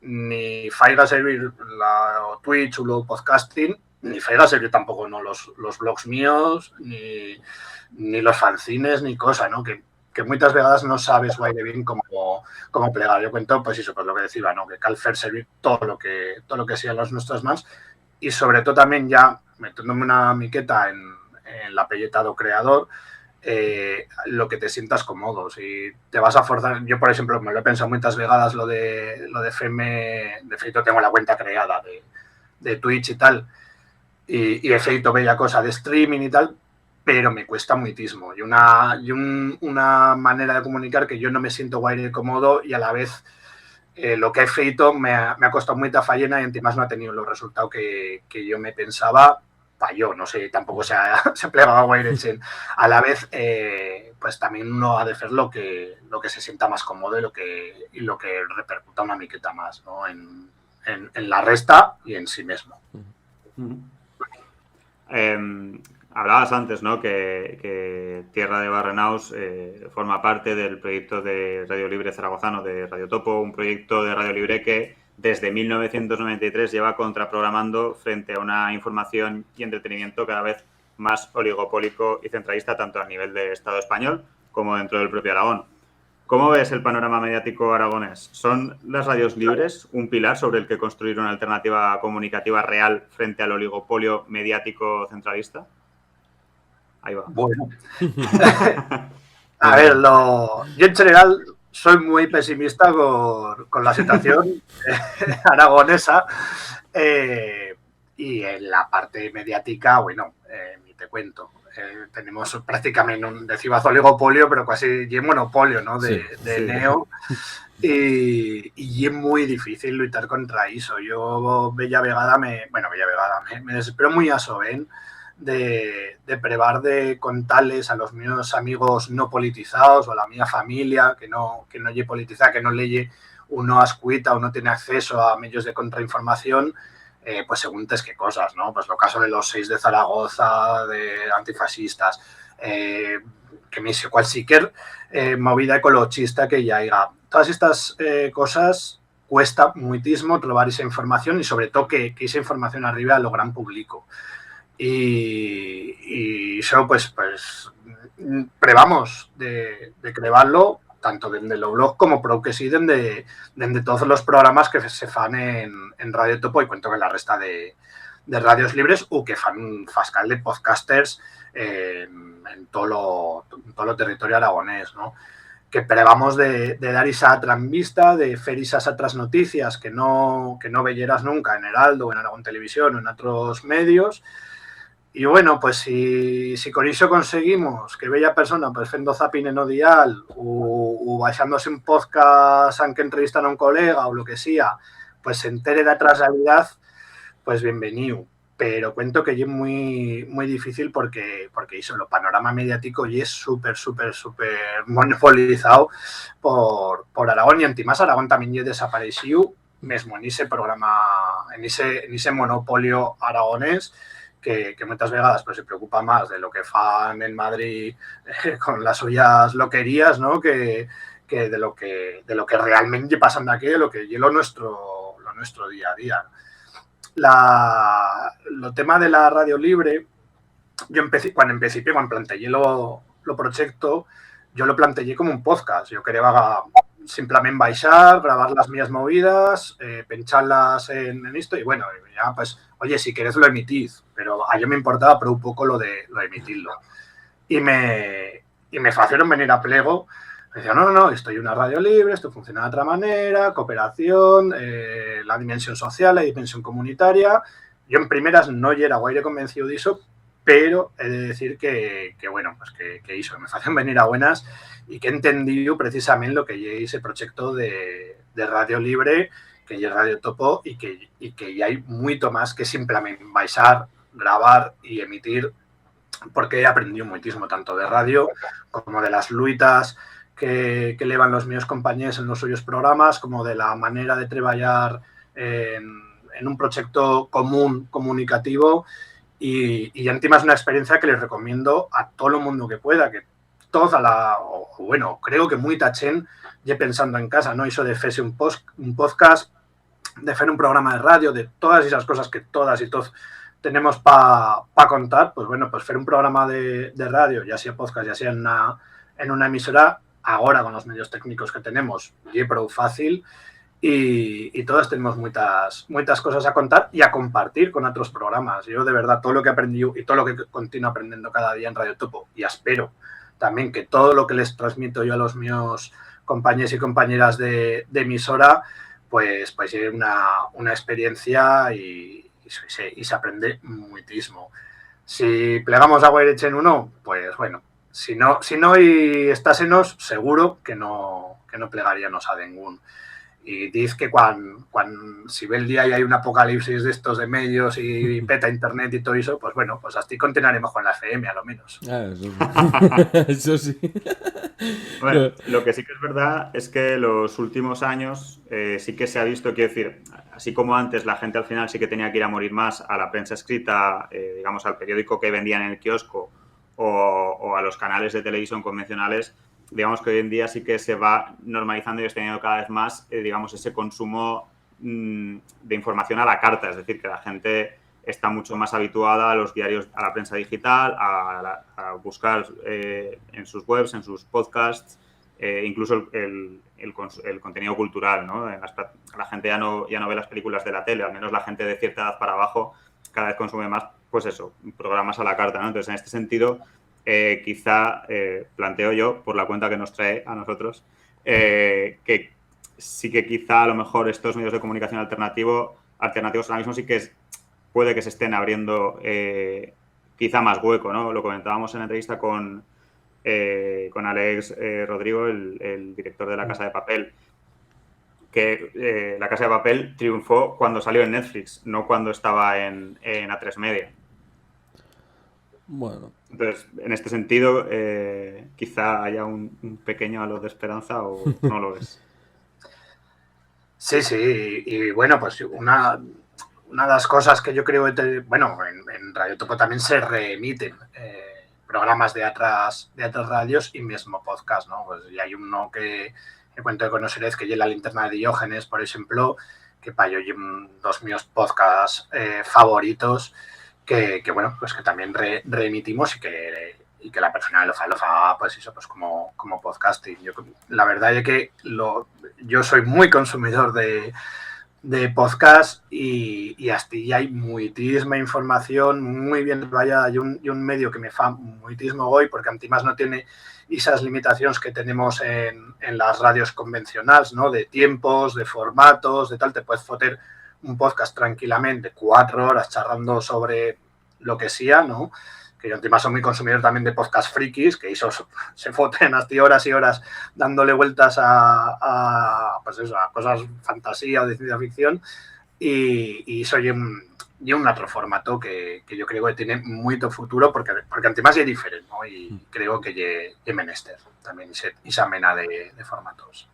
S5: ni faiga servir la Twitch o el podcasting, ni faiga servir tampoco no los blogs míos, ni los fanzines, ni cosa, ¿no? Que muchas vegadas no sabes guaire bien cómo plegar. Yo cuento, pues eso, pues lo que decía, ¿no? Que cal fer servir todo lo que sean las nuestras mans y sobre todo también ya metiéndome una miqueta en la pelleta do creador, lo que te sientas cómodo. Si te vas a forzar, yo por ejemplo me lo he pensado muchas vegadas lo de FM, de feito tengo la cuenta creada de Twitch y tal, y he feito bella cosa de streaming y tal, pero me cuesta muchísimo y una manera de comunicar que yo no me siento guaire cómodo y a la vez lo que he feito me ha costado mucha fallena y además no ha tenido los resultados que yo me pensaba. Yo no sé, tampoco se plegaba guaire. A la vez, pues también uno ha de hacer lo que se sienta más cómodo y lo que repercuta una miqueta más, ¿no? en la resta y en sí mismo.
S2: Hablabas antes, ¿no? que Tierra de Barrenaus forma parte del proyecto de Radio Libre Zaragozano, de Radio Topo, un proyecto de Radio Libre que desde 1993 lleva contraprogramando frente a una información y entretenimiento cada vez más oligopólico y centralista tanto a nivel de Estado español como dentro del propio Aragón. ¿Cómo ves el panorama mediático aragonés? ¿Son las radios libres un pilar sobre el que construir una alternativa comunicativa real frente al oligopolio mediático centralista? Ahí va.
S5: Bueno. A ver, yo en general soy muy pesimista con la situación aragonesa y en la parte mediática, bueno, ni te cuento. Tenemos prácticamente decimos oligopolio, pero casi y monopolio, ¿no? De Neo. Y es muy difícil luchar contra eso. Yo, Bella Vegada, me desespero muy a Soben de prevar de contarles a los míos amigos no politizados o a la mía familia que no lle politizada, que no leye uno ascuita o no tiene acceso a medios de contrainformación, pues según qué cosas, ¿no? Pues lo caso de los 6 de Zaragoza, de antifascistas, que me hizo cualquier movida ecologista que ya haya. Todas estas cosas cuesta muchísimo trobar esa información y sobre todo que esa información arribe a lo gran público. Y eso pues prevamos de crearlo tanto desde el blog como prou que sí desde todos los programas que se fan en Radio Topo y cuento que la resta de radios libres o que fan fascal de podcasters en todo lo territorio aragonés, ¿no? Que prevamos de dar esa transvista, de fer esas otras noticias que no veyeras nunca en Heraldo, en Aragón Televisión o en otros medios. Y bueno, pues si con eso conseguimos que bella persona pues fendo zapping en Odial o bajándose un podcast aunque entrevistan a un colega o lo que sea, pues se entere de otra realidad, pues bienvenido. Pero cuento que es muy, muy difícil porque eso, lo panorama mediático y es súper monopolizado por Aragón y antimás Aragón también ya desapareció mismo en ese programa, en ese monopolio aragonés que muchas vegadas pues se preocupa más de lo que fan en Madrid con las suyas loquerías, ¿no? que de lo que realmente pasan de aquí, de lo que es lo nuestro día a día. Lo tema de la radio libre, yo cuando planteé lo proyecto, yo lo planteé como un podcast. Yo quería simplemente baixar, grabar las mías movidas, pincharlas en esto y bueno, ya pues, oye, si queréis lo emitís, pero a yo me importaba pero un poco lo de emitirlo. Y me hicieron venir a plego. Me decían, no, esto es una radio libre, esto funciona de otra manera, cooperación, la dimensión social, la dimensión comunitaria. Yo en primeras no era guaire convencido de eso, pero he de decir que bueno, pues que hizo, que me hacen venir a buenas y que he entendido precisamente lo que es ese proyecto de radio libre, que es Radio Topo y que ya hay mucho más que simplemente baixar, grabar y emitir, porque he aprendido muchísimo tanto de radio como de las luitas que llevan los míos compañeros en los suyos programas, como de la manera de trabajar en un proyecto común, comunicativo, y encima es una experiencia que les recomiendo a todo el mundo que pueda, que bueno, creo que muy tachen, ya pensando en casa, ¿no? Eso de hacerse un podcast, de hacer un programa de radio, de todas esas cosas que todas y todos tenemos para contar, pues bueno, pues hacer un programa de radio, ya sea podcast, ya sea en una emisora, ahora con los medios técnicos que tenemos, y pro fácil y todos tenemos muchas cosas a contar y a compartir con otros programas. Yo de verdad todo lo que he aprendido y todo lo que continúo aprendiendo cada día en Radio Topo, y espero también que todo lo que les transmito yo a los míos compañeros y compañeras de emisora pues es una experiencia y se aprende muchísimo. Si plegamos a Guairechen uno, pues bueno, si no y estásenos, seguro que no plegaríamos a ningún. Y diz que cuando si ve el día y hay un apocalipsis de estos de medios y peta internet y todo eso, pues bueno, pues así continuaremos con la FM a lo menos.
S3: Eso sí.
S2: Bueno, lo que sí que es verdad es que los últimos años sí que se ha visto, quiero decir, así como antes la gente al final sí que tenía que ir a morir más a la prensa escrita, digamos al periódico que vendían en el kiosco o a los canales de televisión convencionales, digamos que hoy en día sí que se va normalizando y extendiendo cada vez más, digamos, ese consumo de información a la carta, es decir, que la gente está mucho más habituada a los diarios, a la prensa digital, a buscar en sus webs, en sus podcasts, incluso el contenido cultural, ¿no? La gente ya no ve las películas de la tele, al menos la gente de cierta edad para abajo cada vez consume más, pues eso, programas a la carta, ¿no? Entonces, en este sentido, quizá planteo yo, por la cuenta que nos trae a nosotros, que sí que quizá a lo mejor estos medios de comunicación alternativos ahora mismo sí que puede que se estén abriendo quizá más hueco, ¿no? Lo comentábamos en la entrevista con Alex Rodrigo, el director de La Casa de Papel, que La Casa de Papel triunfó cuando salió en Netflix, no cuando estaba en A3 Media.
S3: Bueno.
S2: Entonces, en este sentido, quizá haya un pequeño halo de esperanza o no lo es.
S5: Sí, y bueno, pues una de las cosas que yo creo que, bueno, en Radio Topo también se reemiten programas de otras radios y mismo podcast, ¿no? Pues y hay uno que cuento de conoceréis que es La Linterna de Diógenes, por ejemplo, que para yo dos míos podcasts favoritos que bueno, pues que también reemitimos y que la persona lo fa pues eso, pues como podcasting. La verdad es que yo soy muy consumidor de podcast y hasta ya hay muitísima información muy bien vaya y un medio que me fa muitísimo hoy porque además no tiene esas limitaciones que tenemos en las radios convencionales, ¿no? De tiempos, de formatos, de tal, te puedes foter un podcast tranquilamente 4 horas charlando sobre lo que sea, ¿no? Que yo encima soy muy consumidor también de podcast frikis, que esos se foten hasta horas y horas dándole vueltas pues eso, a cosas fantasía o de ciencia ficción y soy un otro formato que yo creo que tiene mucho futuro porque además es diferente, ¿no? Y creo que es menester también esa mena de formatos.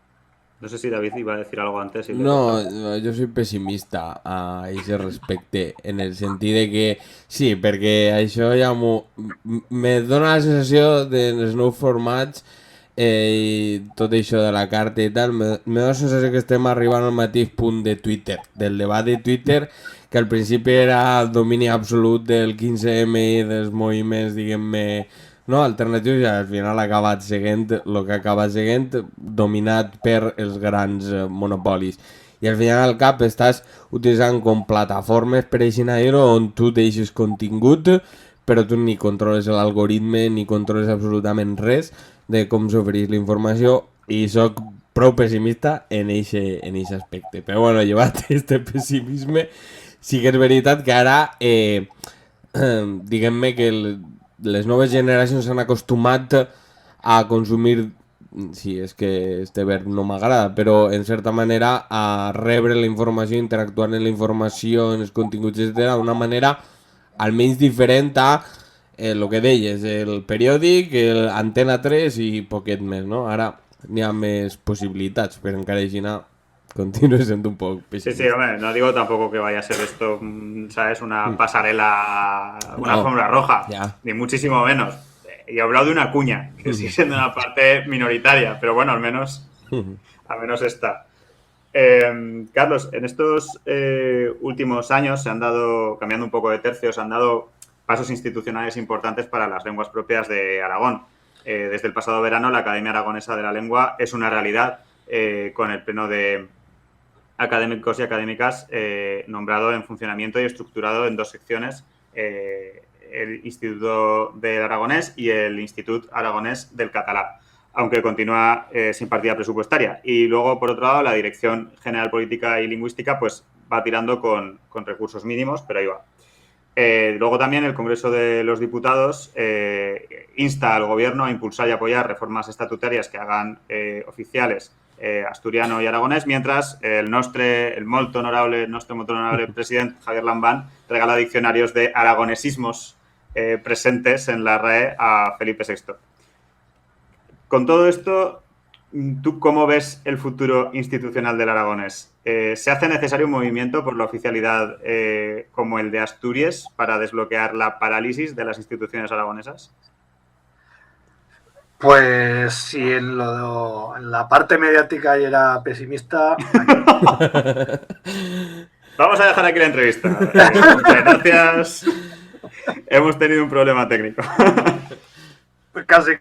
S2: No sé si David iba a decir algo antes.
S3: No, yo soy pessimista a ese respecte, en el sentit de que sí, perquè això ja me dona la sensació dels nous formats i tot això de la carta i tal, me dona la sensació que estem arribant al mateix punt de Twitter, del debat de Twitter, que al principi era el domini absolut del 15M i dels moviments, diguem-ne, no, alternatius, i al final ha acabat seguint el que ha acabat seguint, dominat per els grans monopolis. I al final al cap estàs utilitzant com plataformes per així anar-ho on tu deixes contingut, però tu ni controles l'algoritme ni controles absolutament res de com s'ofereix la informació i soc prou pessimista en eixe aspecte. Però bueno, llevat este pessimisme, sí que és veritat que ara diguem-me que les noves generacions s'han acostumat a consumir, sí, és que este verb no m'agrada, però en certa manera a rebre la informació, interactuar en la informació, en els continguts, etc., d'una manera almenys diferent a el que deies, el periòdic, Antena 3 i poquet més, no? Ara n'hi ha més possibilitats, però encara així continúe siendo un poco pesimista.
S2: Sí, hombre, no digo tampoco que vaya a ser esto, ¿sabes? Una pasarela, una alfombra roja, ni muchísimo menos. Y he hablado de una cuña, que sigue siendo una parte minoritaria, pero bueno, al menos está. Carlos, en estos últimos años se han dado, cambiando un poco de tercio, se han dado pasos institucionales importantes para las lenguas propias de Aragón. Desde el pasado verano, la Academia Aragonesa de la Lengua es una realidad con el pleno de académicos y académicas nombrado en funcionamiento y estructurado en 2 secciones, el Instituto del Aragonés y el Institut Aragonés del Català, aunque continúa sin partida presupuestaria. Y luego, por otro lado, la Dirección General Política y Lingüística pues va tirando con recursos mínimos, pero ahí va. Luego también el Congreso de los Diputados insta al Gobierno a impulsar y apoyar reformas estatutarias que hagan oficiales asturiano y aragonés, mientras el molt honorable president Javier Lambán regala diccionarios de aragonesismos presentes en la RAE a Felipe VI. Con todo esto, ¿tú cómo ves el futuro institucional del aragonés? ¿Se hace necesario un movimiento por la oficialidad como el de Asturias para desbloquear la parálisis de las instituciones aragonesas? Pues si en la parte mediática ya era pesimista... Vamos a dejar aquí la entrevista. Muchas gracias. Hemos tenido un problema técnico.
S5: Casi.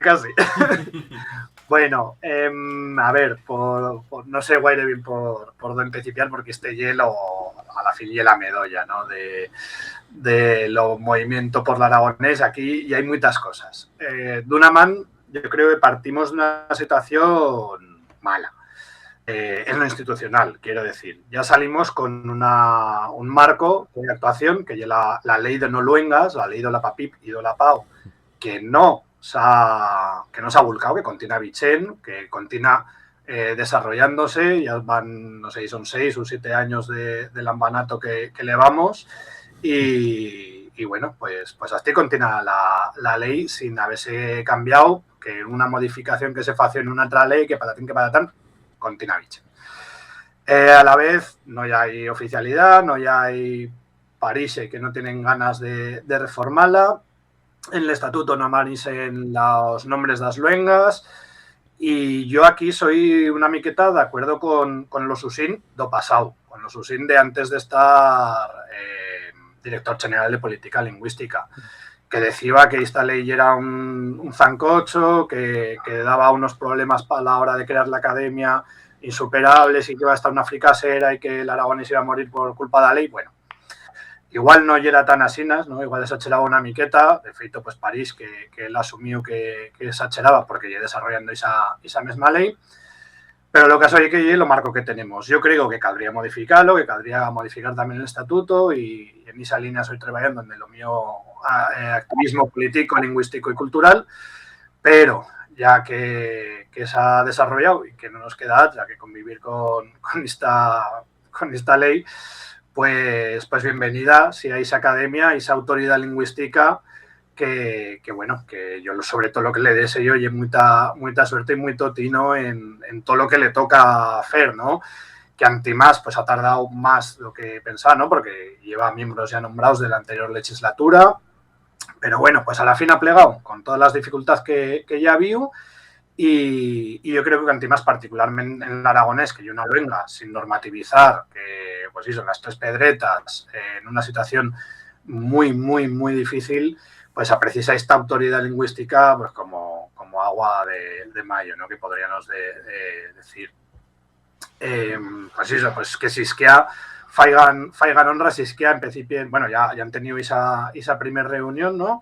S5: Bueno, a ver, no sé guaire bien por dónde empezar, porque este hielo a la fin y la medolla, ¿no? De lo movimiento por l'Aragonés aquí y hay muchas cosas. D'una man, yo creo que partimos de una situación mala. En lo institucional, quiero decir. Ya salimos con un marco de actuación que es la ley de no luengas, la ley de la PAPIP y de la PAO, que no s'ha volcado, que continúa vigent, que continúa desarrollándose. Ya van, no sé, son 6 o 7 años del ambanato que levamos y bueno, pues así continúa la ley sin haberse cambiado, que una modificación que se hace en una otra ley, que patatín que patatán, continúa vigent. A la vez, no hay oficialidad, no hay París que no tienen ganas de reformarla. En el estatuto no aparecen los nombres de las luengas y yo aquí soy una miqueta de acuerdo con los usín do pasado, con los usín de antes de estar director general de política lingüística, que decía que esta ley era un zancocho, que daba unos problemas para la hora de crear la academia insuperables y que iba a estar una fricasera y que el aragonés iba a morir por culpa de la ley. Bueno, igual no era tan asinas, ¿no? Igual exageraba una miqueta. De feito, pues París, que él asumió que exageraba porque ya desarrollando esa misma ley. Pero lo que es que es lo marco que tenemos. Yo creo que caldría modificarlo, que caldría modificar también el estatuto y en esa línea estoy trabajando en lo mío activismo político, lingüístico y cultural, pero ya que se ha desarrollado y que no nos queda otra que convivir con esta ley, pues bienvenida si hay esa academia, esa autoridad lingüística que bueno, que yo sobre todo lo que le deseo yo y mucha suerte y muy totino en todo lo que le toca hacer, ¿no? Que antimás pues ha tardado más de lo que pensaba, ¿no? Porque lleva miembros ya nombrados de la anterior legislatura, pero bueno, pues a la fin ha plegado con todas las dificultades que ya vio y yo creo que antimás particularmente en el aragonés, que yo no venga sin normativizar, que pues eso, las tres pedretas, en una situación muy, muy, muy difícil, pues precisa esta autoridad lingüística pues como agua de mayo, ¿no? Que podríamos decir. Pues eso, pues que si es que faigan honra, si es que en principio, bueno, ya han tenido esa primera reunión, ¿no?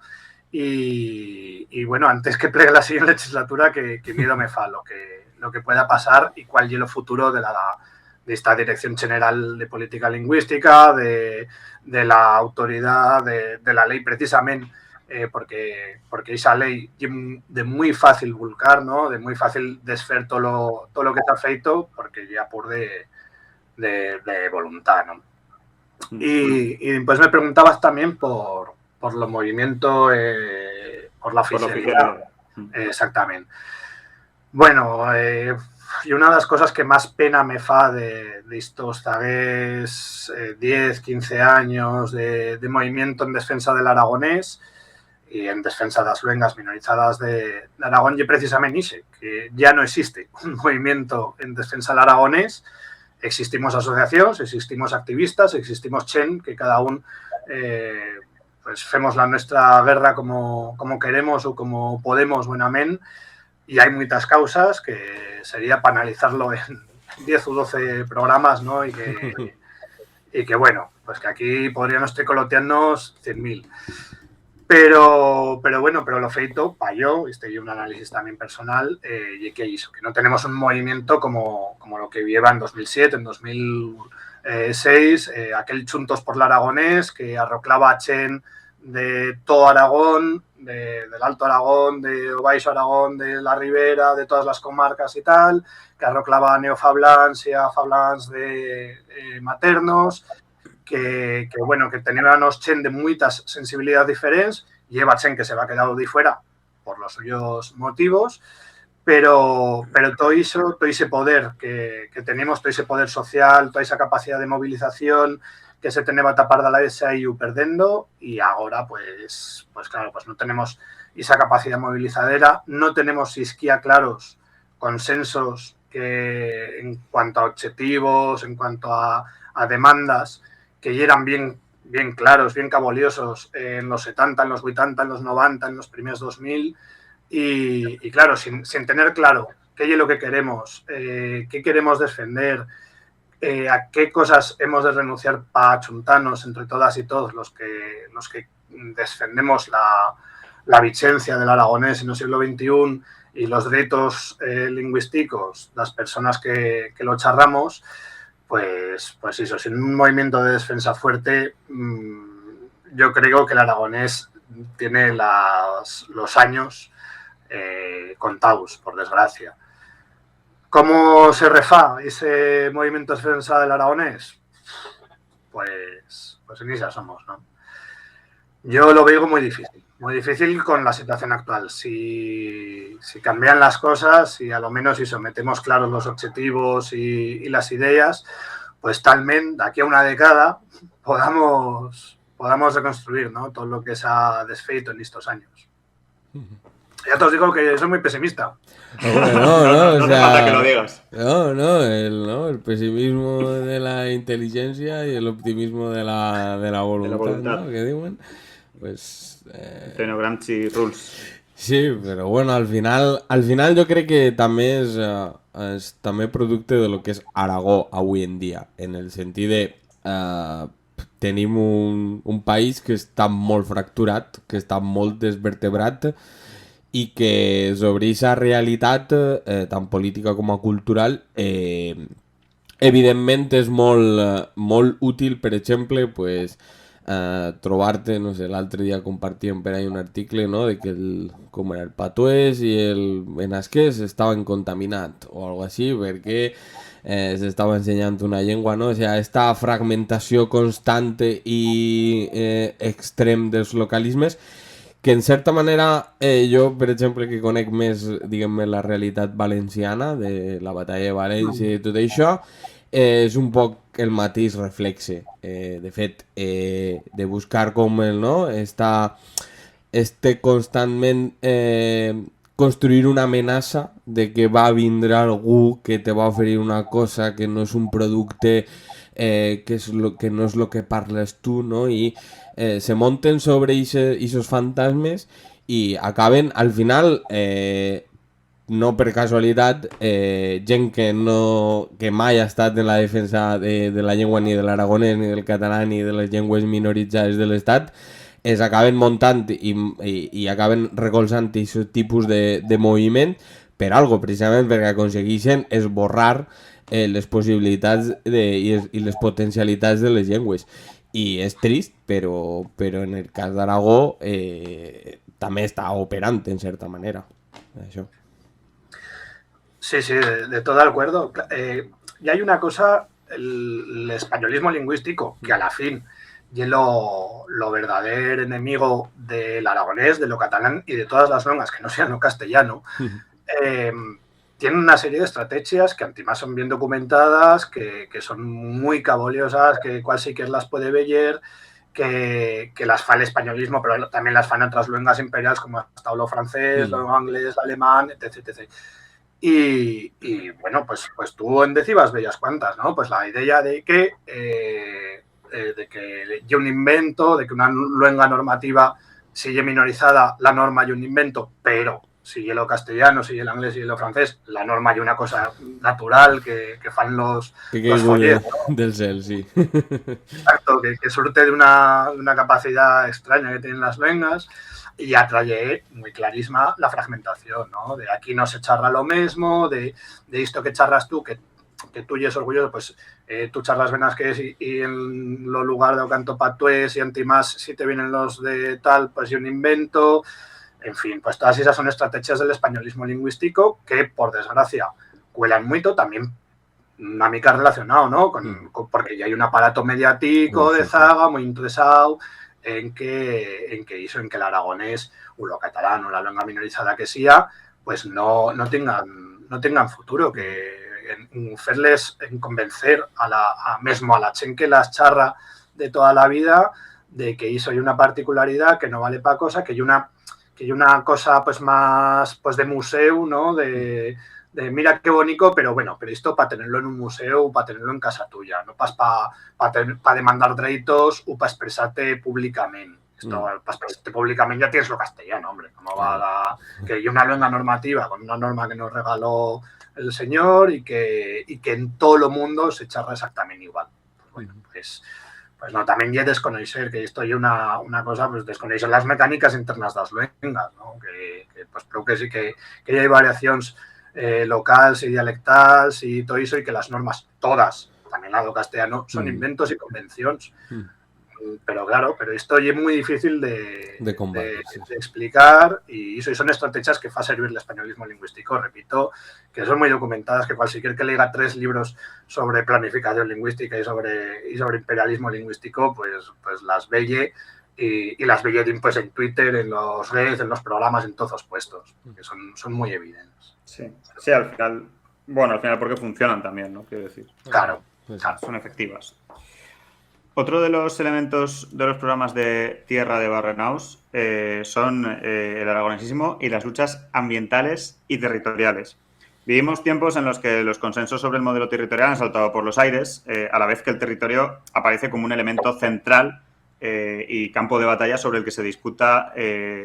S5: Y bueno, antes que plegue la siguiente legislatura, que miedo me fa lo que pueda pasar y cuál es el futuro de esta Dirección General de Política Lingüística, de la autoridad, de la ley precisamente, porque esa ley es de muy fácil vulcar, ¿no? De muy fácil desfer todo lo que está feito, porque ya por de voluntad, ¿no? Y pues me preguntabas también por los movimientos, por la oficialidad. Exactamente. Bueno, y una de las cosas que más pena me fa de estos zagués 10, 15 años de movimiento en defensa del aragonés y en defensa de las luengas minorizadas de Aragón, y precisamente dice que ya no existe un movimiento en defensa del aragonés. Existimos asociaciones, existimos activistas, existimos chen, que cada uno pues hacemos la nuestra guerra como queremos o como podemos buenamente, y hay muchas causas que sería para analizarlo en 10 o 12 programas, ¿no? Y que bueno, pues que aquí podríamos tricolotearnos 100.000. Pero bueno, pero lo feito, para yo, y un análisis también personal, y que hizo, que no tenemos un movimiento como lo que lleva en 2007, en 2006, aquel Chuntos por el Aragonés, que arroclaba a Chen de todo Aragón, del Alto Aragón, de Baixo Aragón, de la Ribera, de todas las comarcas y tal, que arroclaba a neofablans y a fablans de maternos, que bueno, que teníamos chen de muchas sensibilidades diferentes, lleva chen que se va quedado de fuera por los suyos motivos, pero todo ese poder que tenemos, todo ese poder social, toda esa capacidad de movilización que se tenía a tapar de la SAIU perdiendo, y ahora pues claro, pues no tenemos esa capacidad movilizadera, no tenemos isquía claros consensos que en cuanto a objetivos, en cuanto a demandas, que ya eran bien claros, bien caboliosos en los 70, en los 80, en los 90, en los primeros 2000, y claro, sin tener claro qué es lo que queremos, qué queremos defender, a qué cosas hemos de renunciar para chuntarnos entre todas y todos los que defendemos la vigencia del aragonés en el siglo XXI y los retos lingüísticos, las personas que lo charramos, pues eso, sin un movimiento de defensa fuerte, yo creo que el aragonés tiene los años contados, por desgracia. ¿Cómo se refa ese movimiento de defensa del aragonés? Pues en esa somos, ¿no? Yo lo veo muy difícil con la situación actual. Si cambian las cosas y a lo menos si sometemos claros los objetivos y las ideas, pues talmente de aquí a una década podamos reconstruir, ¿no?, todo lo que se ha desfeito en estos años. Ya te os digo que soy muy pesimista.
S2: No hace falta que lo digas.
S3: El pesimismo de la inteligencia y el optimismo de la voluntad. ¿No? Que diuen, pues...
S2: Gramsci rules.
S3: Sí, però bueno, al final jo crec que també és també producte de lo que és Aragó avui en dia, en el sentit de tenim un país que està molt fracturat, que està molt desvertebrat i que sobre aquesta realitat, tant política com a cultural, evidentment és molt útil, per exemple, pues, trobar-te, no sé, l'altre dia compartíem per ahí un article, no?, de que com era el patuès i el benasquès estaven contaminats o algo així, perquè s'estava ensenyant una llengua, no? O sigui, esta fragmentació constant i extrem dels localismes, que en certa manera jo, per exemple, que conec més, diguem-ne, la realitat valenciana, de la batalla de València i tot això, és un poc el mateix reflexe, de fet, de buscar com constantment construir una amenaça de que va vindre algú que te va oferir una cosa que no és un producte, que no és el que parles tu, no? I se munten sobre aquests fantasmes i acaben, al final, no per casualitat, gent que mai ha estat en la defensa de la llengua ni de l'aragonès, ni del català, ni de les llengües minoritzades de l'Estat, es acaben muntant i acaben recolzant aquest tipus de moviment per algo, precisament perquè aconsegueixen esborrar les possibilitats i les potencialitats de les llengües. I és trist, però en el cas d'Aragó també està operant en certa manera. Això.
S5: Sí, de todo acuerdo. Y hay una cosa, el españolismo lingüístico, que a la fin y lo verdadero enemigo del aragonés, de lo catalán y de todas las lenguas que no sean lo castellano, tienen una serie de estrategias que además son bien documentadas, que son muy caboliosas, que cual sí que las puede ver, que las fa el españolismo, pero también las fan otras lenguas imperiales como hasta lo francés, lo inglés, el alemán, etc. Y bueno, pues tú en decibas bellas cuantas, ¿no? Pues la idea de que hay un invento, de que una lengua normativa sigue minorizada, la norma y un invento, pero sigue lo castellano, sigue el inglés, sigue lo francés, la norma y una cosa natural que fan los follets, ¿no?
S3: Del cel, sí.
S5: Exacto, que surte de una capacidad extraña que tienen las lenguas. Y atrae muy clarísima la fragmentación, ¿no? De aquí no se charra lo mismo, de esto que charras tú, que tú y es orgulloso, pues tú charlas benasqués y en lo lugar de canto patués y antimás, si te vienen los de tal, pues y un invento. En fin, pues todas esas son estrategias del españolismo lingüístico que, por desgracia, cuelan mucho también una mica relacionado, ¿no? Porque ya hay un aparato mediático de zaga muy interesado en que el aragonés o lo catalán o la lengua minorizada que sea, pues no tengan futuro, que en convencer mesmo a la chen que las charra de toda la vida de que hizo una particularidad que no vale para cosa, que hay una cosa pues más pues de museo, ¿no? De mira qué bonito, pero bueno, pero esto para tenerlo en un museo o para tenerlo en casa tuya, no para demandar derechos o para expresarte públicamente. Esto, para expresarte públicamente ya tienes lo castellano, hombre. ¿Cómo va que hay una lengua normativa con una norma que nos regaló el señor y que en todo el mundo se charra exactamente igual? Pues bueno, pues no, también ya desconocer que esto hay una cosa, pues desconocer las mecánicas internas de las lenguas, ¿no? Que pues creo que sí que hay variaciones locales y dialectales y todo eso, y que las normas, todas, también la do castellano, son inventos y convenciones. Pero claro, esto es muy difícil de
S3: combatir,
S5: de explicar, y eso son estrategias que fa servir el españolismo lingüístico. Repito, que son muy documentadas, que cualquier que lea 3 libros sobre planificación lingüística y sobre imperialismo lingüístico, pues las veye y las veye pues en Twitter, en los redes, en los programas, en todos los puestos, que son muy evidentes.
S2: Sí, al final porque funcionan también, ¿no? Quiero decir.
S5: Claro.
S2: Son efectivas. Otro de los elementos de los programas de tierra de Barrenaus son el aragonesismo y las luchas ambientales y territoriales. Vivimos tiempos en los que los consensos sobre el modelo territorial han saltado por los aires, a la vez que el territorio aparece como un elemento central y campo de batalla sobre el que se disputa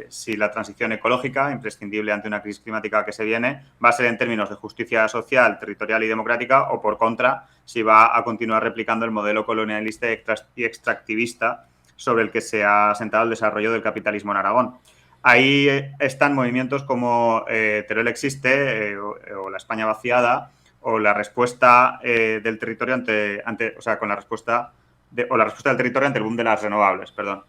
S2: si la transición ecológica, imprescindible ante una crisis climática que se viene, va a ser en términos de justicia social, territorial y democrática, o por contra, si va a continuar replicando el modelo colonialista y extractivista sobre el que se ha asentado el desarrollo del capitalismo en Aragón. Ahí están movimientos como Teruel existe o la España vaciada, o la respuesta del territorio con la respuesta del territorio ante el boom de las renovables, perdón.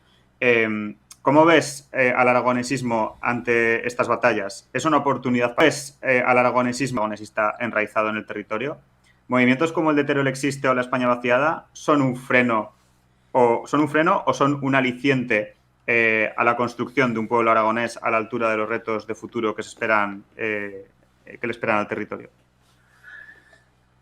S2: ¿Cómo ves al aragonesismo ante estas batallas? ¿Es una oportunidad? ¿Ves al aragonesismo aragonesista enraizado en el territorio? ¿Movimientos como el de Teruel existe o la España vaciada son un freno o son un aliciente a la construcción de un pueblo aragonés a la altura de los retos de futuro que le esperan al territorio?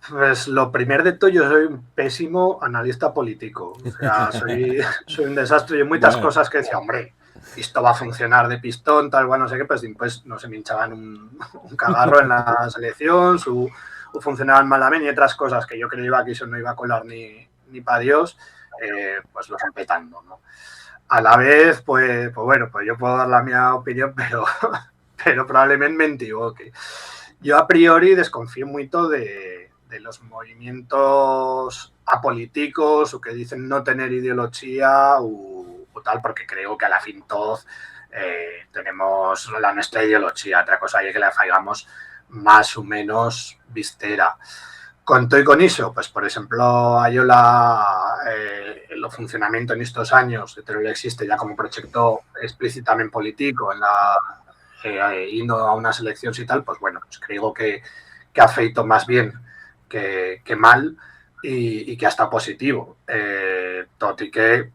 S5: Pues lo primero de todo, yo soy un pésimo analista político. O sea, soy un desastre. Yo muchas cosas que decía, hombre, esto va a funcionar de pistón, tal cual, no sé qué, pues después no se me hinchaban un cagarro en la selección, o funcionaban malamente, y otras cosas que yo creía que eso no iba a colar ni para Dios, pues lo están petando, ¿no? A la vez, pues bueno, pues yo puedo dar la mía opinión, pero probablemente me equivoque. Yo a priori desconfío mucho de los movimientos apolíticos o que dicen no tener ideología o tal, porque creo que a la fin todos tenemos la nuestra ideología. Otra cosa es que la faigamos más o menos vistera. Con todo y con eso, pues por ejemplo, hay el funcionamiento en estos años de Teruel existe ya como proyecto explícitamente político, yendo a unas elecciones y tal, pues bueno, pues creo que ha feito más bien que mal y que ha estado positivo. Tot y que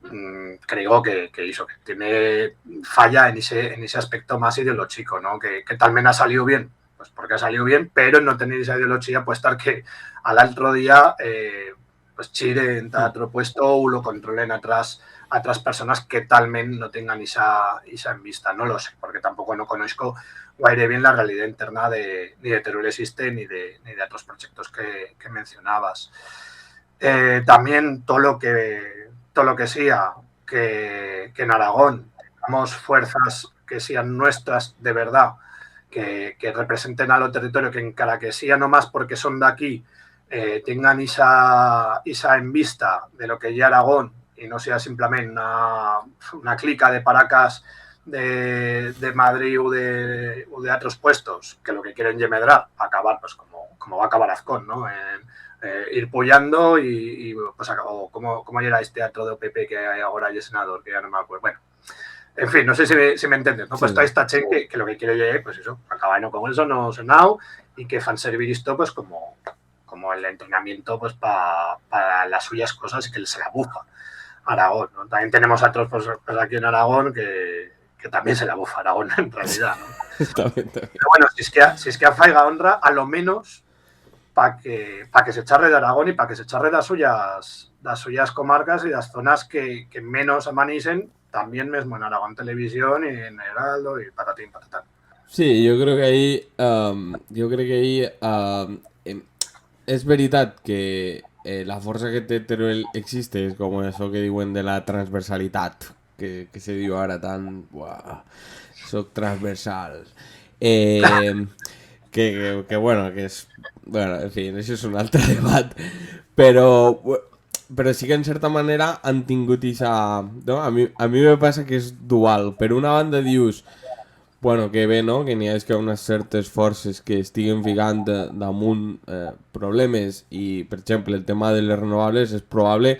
S5: creo que hizo, que tiene falla en ese aspecto más ideológico, ¿no? Que talmente ha salido bien, pues porque ha salido bien, pero no tener esa ideología puede estar que al otro día pues chiren a otro puesto o lo controlen atrás personas que talmente no tengan esa en vista. No lo sé, porque tampoco no conozco guaire bien la realidad interna ni de Teruel existe ni de otros proyectos que mencionabas. También todo lo que sea que en Aragón tengamos fuerzas que sean nuestras de verdad, que representen a lo territorio, que en cara que sea nomás porque son de aquí, tengan esa en vista de lo que ya Aragón y no sea simplemente una clica de paracas de Madrid o de otros puestos que lo que quieren es medrar, acabar pues como va a acabar Azcón, ¿no? Ir pullando y pues o como era este teatro de OPP que hay ahora y el senador, que ya no me acuerdo. Bueno, en fin, no sé si me entiendes, ¿no? Sí. Pues toda esta gente que lo que quiere es, pues eso, acabar no con eso, no sonado, y que fan servir esto pues como el entrenamiento pues para las suyas cosas y que se la bufa Aragón, ¿no? También tenemos a otros pues aquí en Aragón que también se la bufa Aragón en realidad, ¿no?
S3: También.
S5: Pero bueno, si es que a faiga honra, a lo menos para que se charre de Aragón y para que se charre las suyas comarcas y las zonas que menos amanisen, también mismo en Aragón Televisión y en Heraldo y patatín, patatán.
S3: Sí, yo creo que ahí es verdad que la fuerza que té Teruel existe es como eso que diuen de la transversalitat que se diu ara tan... Buah, soc transversal. Que bueno, que és... Bueno, en fi, això és un altre debat. Però sí que en certa manera han tingut ixa... No? A mi me passa que és dual. Per una banda dius... Bueno, que bé, no? Que n'hi ha que unes certes forces que estiguen ficant damunt problemes i, per exemple, el tema de les renovables és probable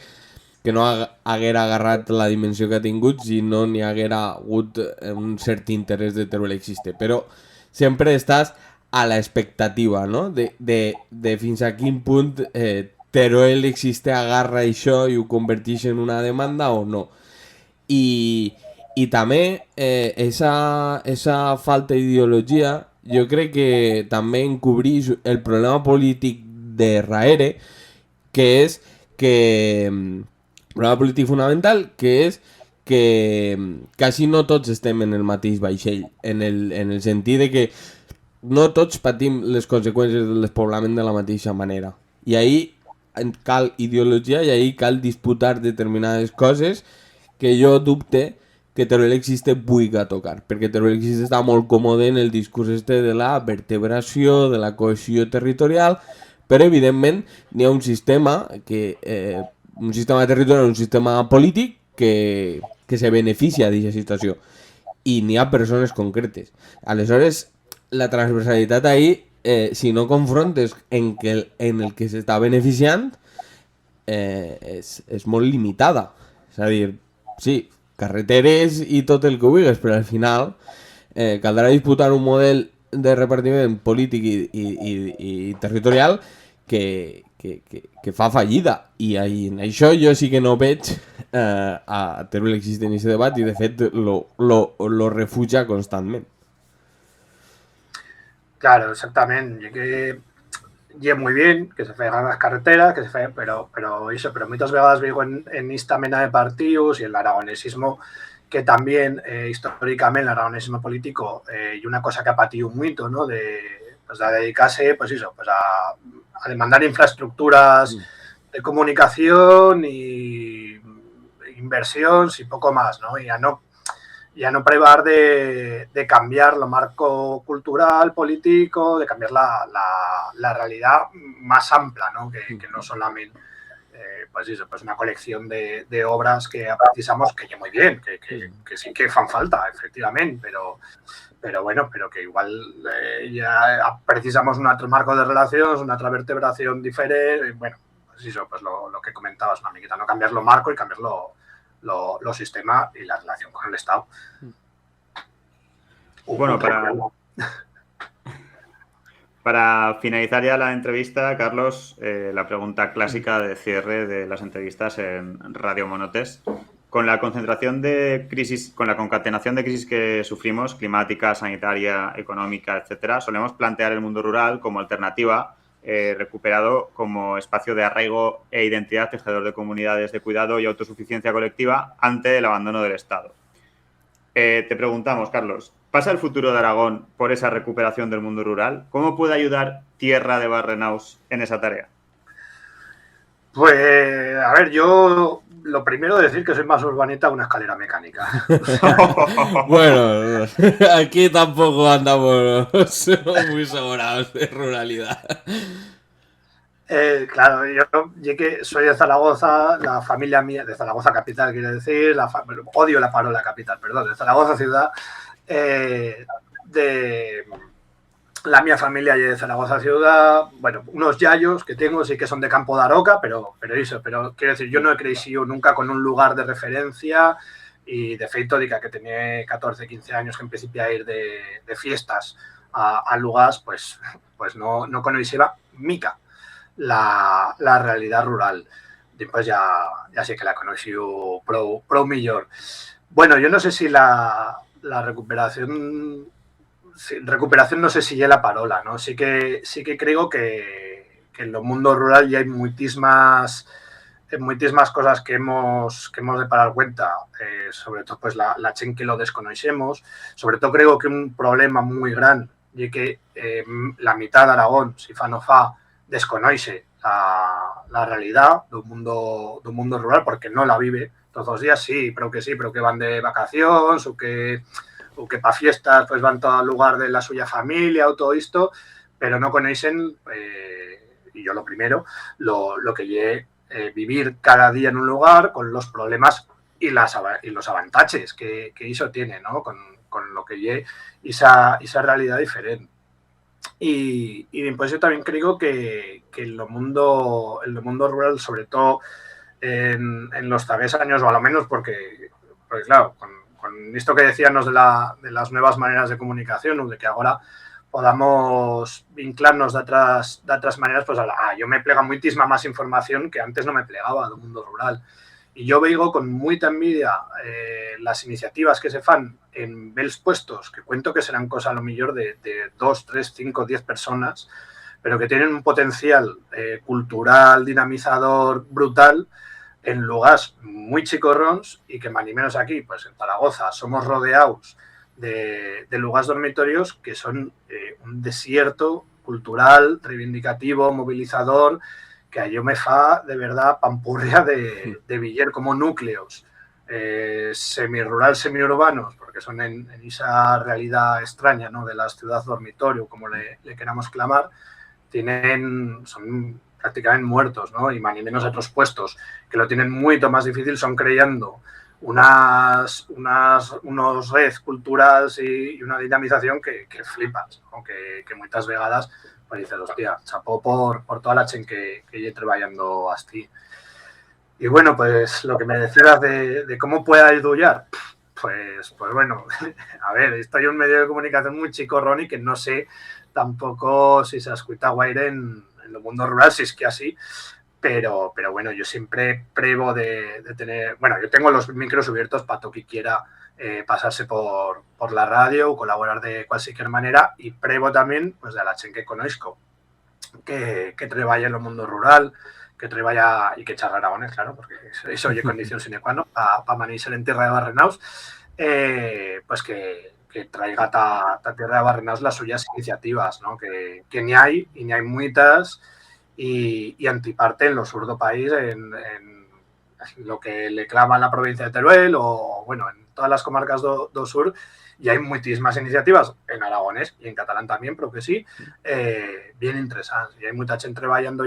S3: que no haguera agarrat la dimensió que ha tingut si no n'hi haguera hagut un cert interès de Teruel existe. Però sempre estàs a l'expectativa, no? De fins a quin punt Teruel existe agarra això i ho converteix en una demanda o no. I també esa falta d'ideologia jo crec que també encobreix el problema polític de Raere, que és que... problema polític fonamental, que és que quasi no tots estem en el mateix vaixell, en el sentit de que no tots patim les conseqüències del despoblament de la mateixa manera. I ahí cal ideologia i ahí cal disputar determinades coses que jo dubte que Teruel existe vulga tocar, perquè Teruel existe està molt còmode en el discurs de la vertebració, de la cohesió territorial, però evidentment n'hi ha un sistema un sistema territorial, un sistema polític que se beneficia d'aquesta situació i n'hi ha persones concretes. Aleshores, la transversalitat ahí, si no confrontes en el que s'està beneficiant, és molt limitada. És a dir, sí, carreteres i tot el que vulguis, però al final caldrà disputar un model de repartiment polític i territorial que fa fallida, i en això jo sí que no veig a Teruel existe en aquest debat i de fet lo refugia constantment.
S5: Claro, exactamente. Y es muy bien que se hagan las carreteras, pero muchas veces veo en esta mena de partidos y en el aragonesismo que también históricamente el aragonesismo político y una cosa que ha patido un mito, ¿no? De dedicarse a demandar infraestructuras de comunicación y inversión y poco más, ¿no? Y a no prevar de cambiar lo marco cultural, político, de cambiar la realidad más ampla, ¿no? Que no solamente una colección de obras que precisamos, que ya muy bien, que sí que fan falta, efectivamente, pero bueno, pero que igual ya precisamos un otro marco de relaciones, una otra vertebración diferente, bueno, pues eso, pues lo que comentabas, una miqueta, no cambiar lo marco y cambiar los sistemas y la relación con el Estado.
S2: Bueno, para finalizar ya la entrevista, Carlos, la pregunta clásica de cierre de las entrevistas en Radio Monotes. Con la concentración de crisis, con la concatenación de crisis que sufrimos, climática, sanitaria, económica, etcétera, solemos plantear el mundo rural como alternativa, recuperado como espacio de arraigo e identidad, tejedor de comunidades de cuidado y autosuficiencia colectiva ante el abandono del Estado. Te preguntamos, Carlos, ¿pasa el futuro de Aragón por esa recuperación del mundo rural? ¿Cómo puede ayudar Tierra de Barrenaus en esa tarea?
S5: Pues, a ver, yo lo primero decir que soy más urbanita que una escalera mecánica.
S3: Bueno, aquí tampoco andamos muy sobrados de ruralidad.
S5: Claro, yo que soy de Zaragoza, la familia mía, de Zaragoza capital, quiere decir, odio la parola capital, perdón, de Zaragoza ciudad, la mía familia de Zaragoza ciudad, bueno, unos yayos que tengo sí que son de Campo de Aroca, pero quiero decir, yo no he crecido nunca con un lugar de referencia y de feito de que tenía 14, 15 años que empecé a ir de fiestas a lugares, pues no conocía mica la realidad rural. Después ya sé que la conocí pro millor. Bueno, yo no sé si la recuperación no sé si ya la parola, ¿no? Sí que creo que en el mundo rural ya hay muchísimas cosas que hemos de parar cuenta, sobre todo pues la chen que lo desconocemos. Sobre todo creo que un problema muy grande y que la mitad de Aragón, si fa no fa, desconoce la realidad del mundo rural porque no la vive, Todos los días sí, pero que van de vacaciones o que para fiestas pues van todo al lugar de la suya familia o todo esto, pero no conocen, y yo lo primero, lo que lle vivir cada día en un lugar con los problemas y los avantajes que eso tiene, ¿no? Con lo que lle esa realidad diferente. Y pues yo también creo que en el mundo rural, sobre todo en los zagués años, o a lo menos porque claro, con esto que decíamos de las nuevas maneras de comunicación, de que ahora podamos vinclarnos de otras maneras, pues yo me plega muchísima más información que antes no me plegaba del mundo rural. Y yo veo con mucha envidia las iniciativas que se fan en bells puestos, que cuento que serán cosas a lo mejor de 2, 3, 5, 10 personas, pero que tienen un potencial cultural, dinamizador, brutal, en lugares muy chicorrons y que más ni menos aquí, pues en Zaragoza, somos rodeados de lugares dormitorios que son un desierto cultural, reivindicativo, movilizador, que a yo me fa de verdad pampurria de Viller como núcleos semi-rural, semi-urbanos, porque son en esa realidad extraña, ¿no?, de las ciudades dormitorio, como le queramos clamar, son prácticamente muertos, ¿no? Y más ni menos otros puestos que lo tienen mucho más difícil son creando unos redes culturales y una dinamización que flipas, ¿no? Que muchas vegadas pues dices, hostia, chapó por toda la chen que lleve trabajando así. Y bueno, pues lo que me decías de cómo puede ayudar, pues bueno, a ver, estoy en un medio de comunicación muy chicorrón y que no sé tampoco si se escucha guaire en el mundo rural, si es que así, pero bueno, yo siempre pruebo de tener, bueno, yo tengo los micros abiertos para todo que quiera pasarse por la radio o colaborar de cualquier manera, y pruebo también pues de la chen que conozco que trabaja en el mundo rural, que trabaja y que charla aragonés, claro, porque eso oye condición sine qua non para manirse en tierra de Barrenaus, pues que traiga ta tierra de Barrenaus las suyas iniciativas, ¿no? Que ni hay muchas, y antiparte en lo sur do país, en lo que le clama la provincia de Teruel, o bueno, en todas las comarcas do sur, y hay muchísimas iniciativas en aragonés y en catalán también, pero que sí, bien interesantes, y hay mucha gente trabajando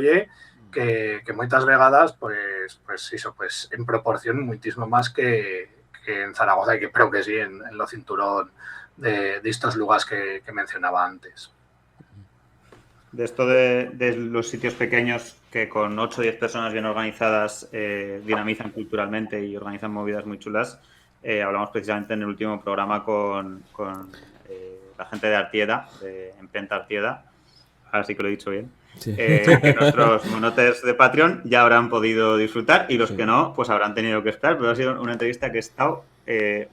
S5: que muchas vegadas, pues eso, pues en proporción muchísimo más que en Zaragoza, y que creo que sí, en lo cinturón de estos lugares que mencionaba antes.
S2: De esto de los sitios pequeños que con 8 o 10 personas bien organizadas dinamizan culturalmente y organizan movidas muy chulas, hablamos precisamente en el último programa con la gente de Artieda, de Empenta Artieda, ahora sí que lo he dicho bien, sí. Que nuestros monotes de Patreon ya habrán podido disfrutar, y los que no, pues habrán tenido que esperar, pero ha sido una entrevista que ha estado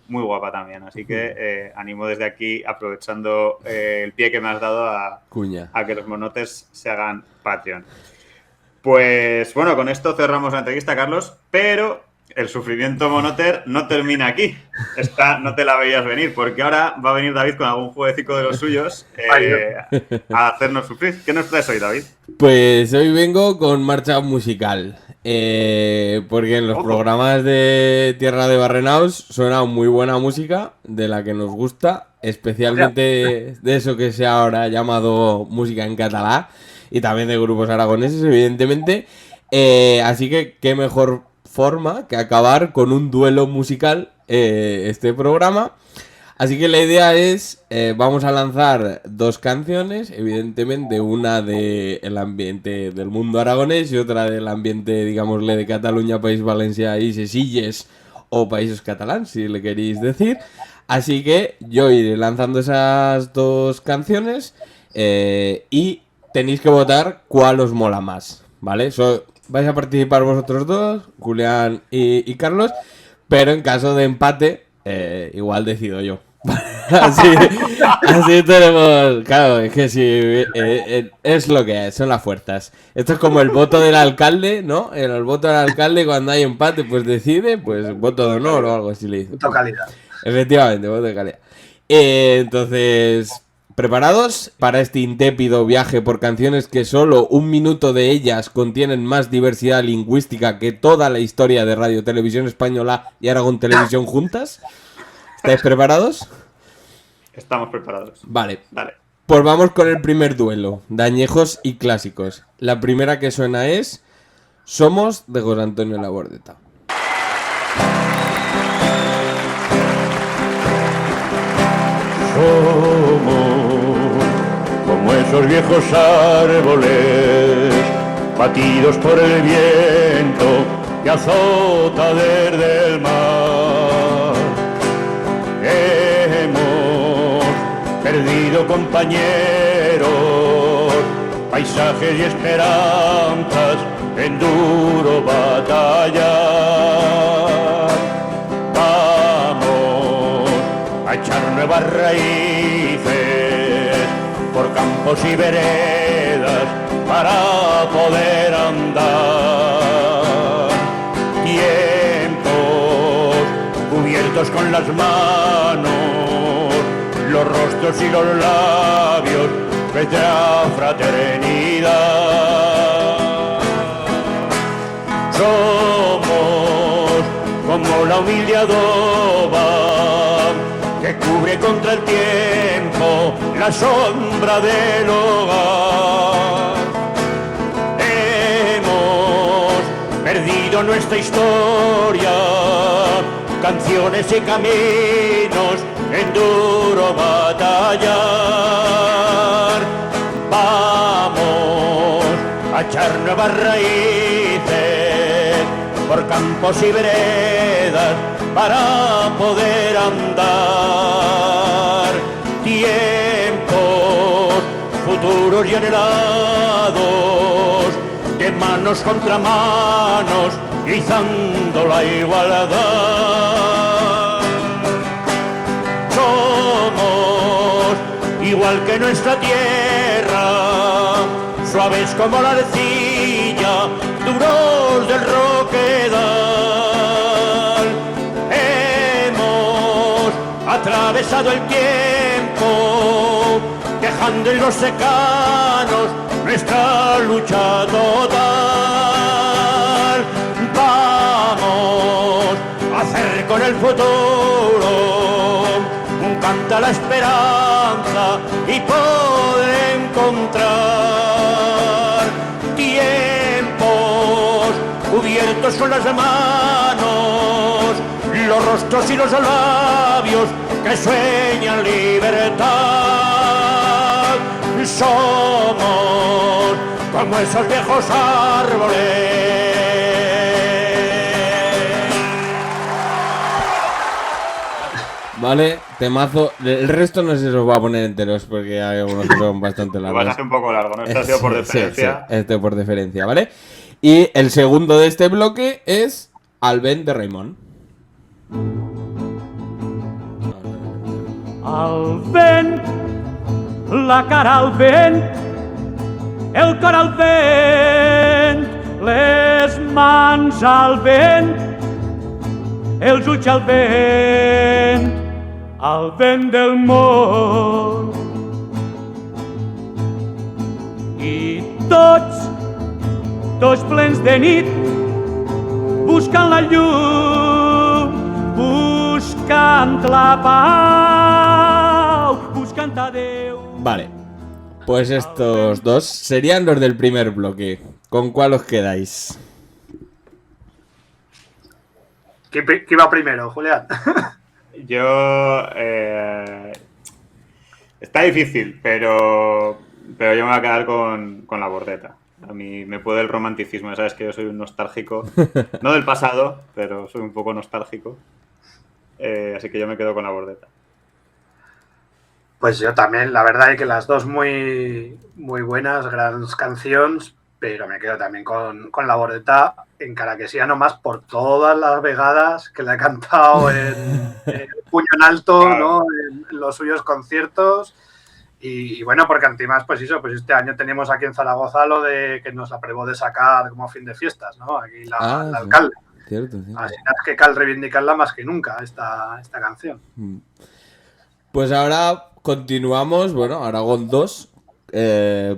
S2: muy guapa también, así que animo desde aquí, aprovechando el pie que me has dado a que los monotes se hagan Patreon. Pues bueno, con esto cerramos la entrevista, Carlos, pero el sufrimiento monoter no termina aquí. Esta no te la veías venir, porque ahora va a venir David con algún jueguecito de los suyos a hacernos sufrir. ¿Qué nos traes hoy, David?
S3: Pues hoy vengo con marcha musical, porque en los programas de Tierra de Barrenaus suena muy buena música, de la que nos gusta, especialmente de eso que se ha ahora llamado música en catalán, y también de grupos aragoneses, evidentemente. Así que qué mejor forma que acabar con un duelo musical este programa. Así que la idea es, vamos a lanzar 2 canciones, evidentemente una del ambiente del mundo aragonés y otra del ambiente, digámosle, de Cataluña, País Valencia y ses Illes, o Países Catalans, si le queréis decir. Así que yo iré lanzando esas 2 canciones y tenéis que votar cuál os mola más, ¿vale? Vais a participar vosotros 2, Julián y Carlos, pero en caso de empate, igual decido yo. así tenemos... Claro, es que sí, es lo que es, son las fuerzas. Esto es como el voto del alcalde, ¿no? El voto del alcalde, cuando hay empate, pues decide, pues voto de honor o algo así le dice.
S5: Voto de calidad.
S3: Efectivamente, voto de calidad. Entonces... ¿Preparados para este intépido viaje por canciones que solo 1 minuto de ellas contienen más diversidad lingüística que toda la historia de Radio Televisión Española y Aragón Televisión juntas? ¿Estáis preparados?
S2: Estamos preparados.
S3: Vale.
S2: Dale.
S3: Pues vamos con el primer duelo de añejos y clásicos. La primera que suena es Somos, de José Antonio Labordeta.
S6: Somos como esos viejos árboles batidos por el viento que azota desde el mar. Hemos perdido compañeros, paisajes y esperanzas en duro batallar. Vamos a echar nuevas raíces por campos y veredas para poder andar. Tiempos cubiertos con las manos, los rostros y los labios de la fraternidad. Somos como la humilde adoba que cubre contra el tiempo la sombra del hogar. Hemos perdido nuestra historia, canciones y caminos en duro batallar. Vamos a echar nuevas raíces por campos y veredas para poder andar. Tiempos futuros y anhelados, de manos contra manos, izando la igualdad. Somos igual que nuestra tierra, suaves como la arcilla, duros del roquedal. Hemos atravesado el tiempo, dejando en los secanos nuestra lucha total. Vamos a hacer con el futuro un canto a la esperanza y poder encontrar tiempos cubiertos con las manos, los rostros y los labios que sueñan libertad. Somos como esos viejos árboles.
S3: Vale, temazo. El resto no sé si os va a poner enteros porque hay algunos que son bastante
S2: Lo vas a
S3: largos.
S2: hacer un poco largo, ¿no? Esto ha sido por deferencia.
S3: Sí, este por deferencia, ¿vale? Y el segundo de este bloque es Alben de Raimon.
S7: Al vent, la cara al vent, el cor al vent, les mans al vent, els ulls al vent del món. I tots plens de nit, buscant la llum, buscant la pau, buscant a Déu.
S3: Vale, pues estos dos serían los del primer bloque. ¿Con cuál os quedáis?
S5: ¿Quién iba primero, Julián?
S2: Yo... está difícil, pero yo me voy a quedar con la Bordeta. A mí me puede el romanticismo, sabes que yo soy un nostálgico. No del pasado, pero soy un poco nostálgico. Así que yo me quedo con la Bordeta.
S5: Pues yo también, la verdad es que las dos muy, muy buenas, grandes canciones, pero me quedo también con la Bordeta, encara que sea nomás por todas las vegadas que le he cantado en puño en alto, claro, ¿no? En los suyos conciertos. Y bueno, porque además, pues eso, pues este año tenemos aquí en Zaragoza lo de que nos aprobó de sacar como fin de fiestas, ¿no? Aquí la alcalde.
S3: Cierto.
S5: Así es que cal reivindicarla más que nunca, esta canción.
S3: Pues ahora, continuamos, bueno, Aragón 2,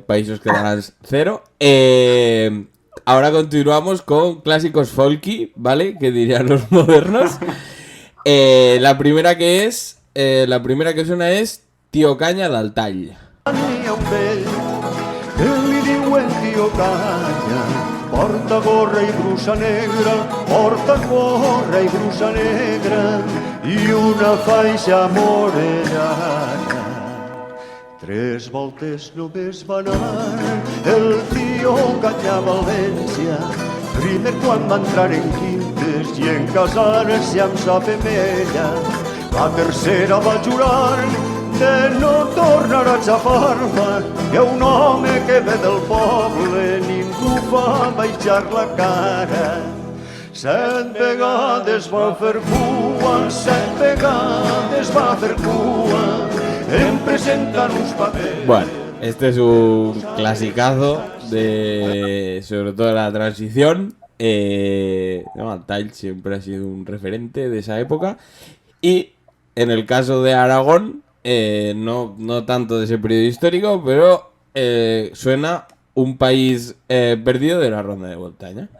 S3: Països Catalans 0. Ahora continuamos con clásicos folky, ¿vale? Que dirían los modernos. La primera que suena es Tio Canya del Tall.
S6: Tenia un vell que li diuen Tio Canya, porta gorra i brusa negra, porta gorra i brusa negra i una faixa morellana. 3 voltes només va anar el Tio Canya a València, primer quan va entrar en quintes i en casar-se amb sa femella. La tercera va jurar de no tornar a xafar-me, que un home que ve del poble ningú va baixar la cara. 7 vegades va fer cua, 7 vegades va fer cua, em presentan uns papers.
S3: Bueno, este es un clasicazo sobre todo de la transición. Tall siempre ha sido un referente de esa época. Y en el caso de Aragón, no tanto de ese periodo histórico, pero suena Un país perdido de la Ronda de Montaña.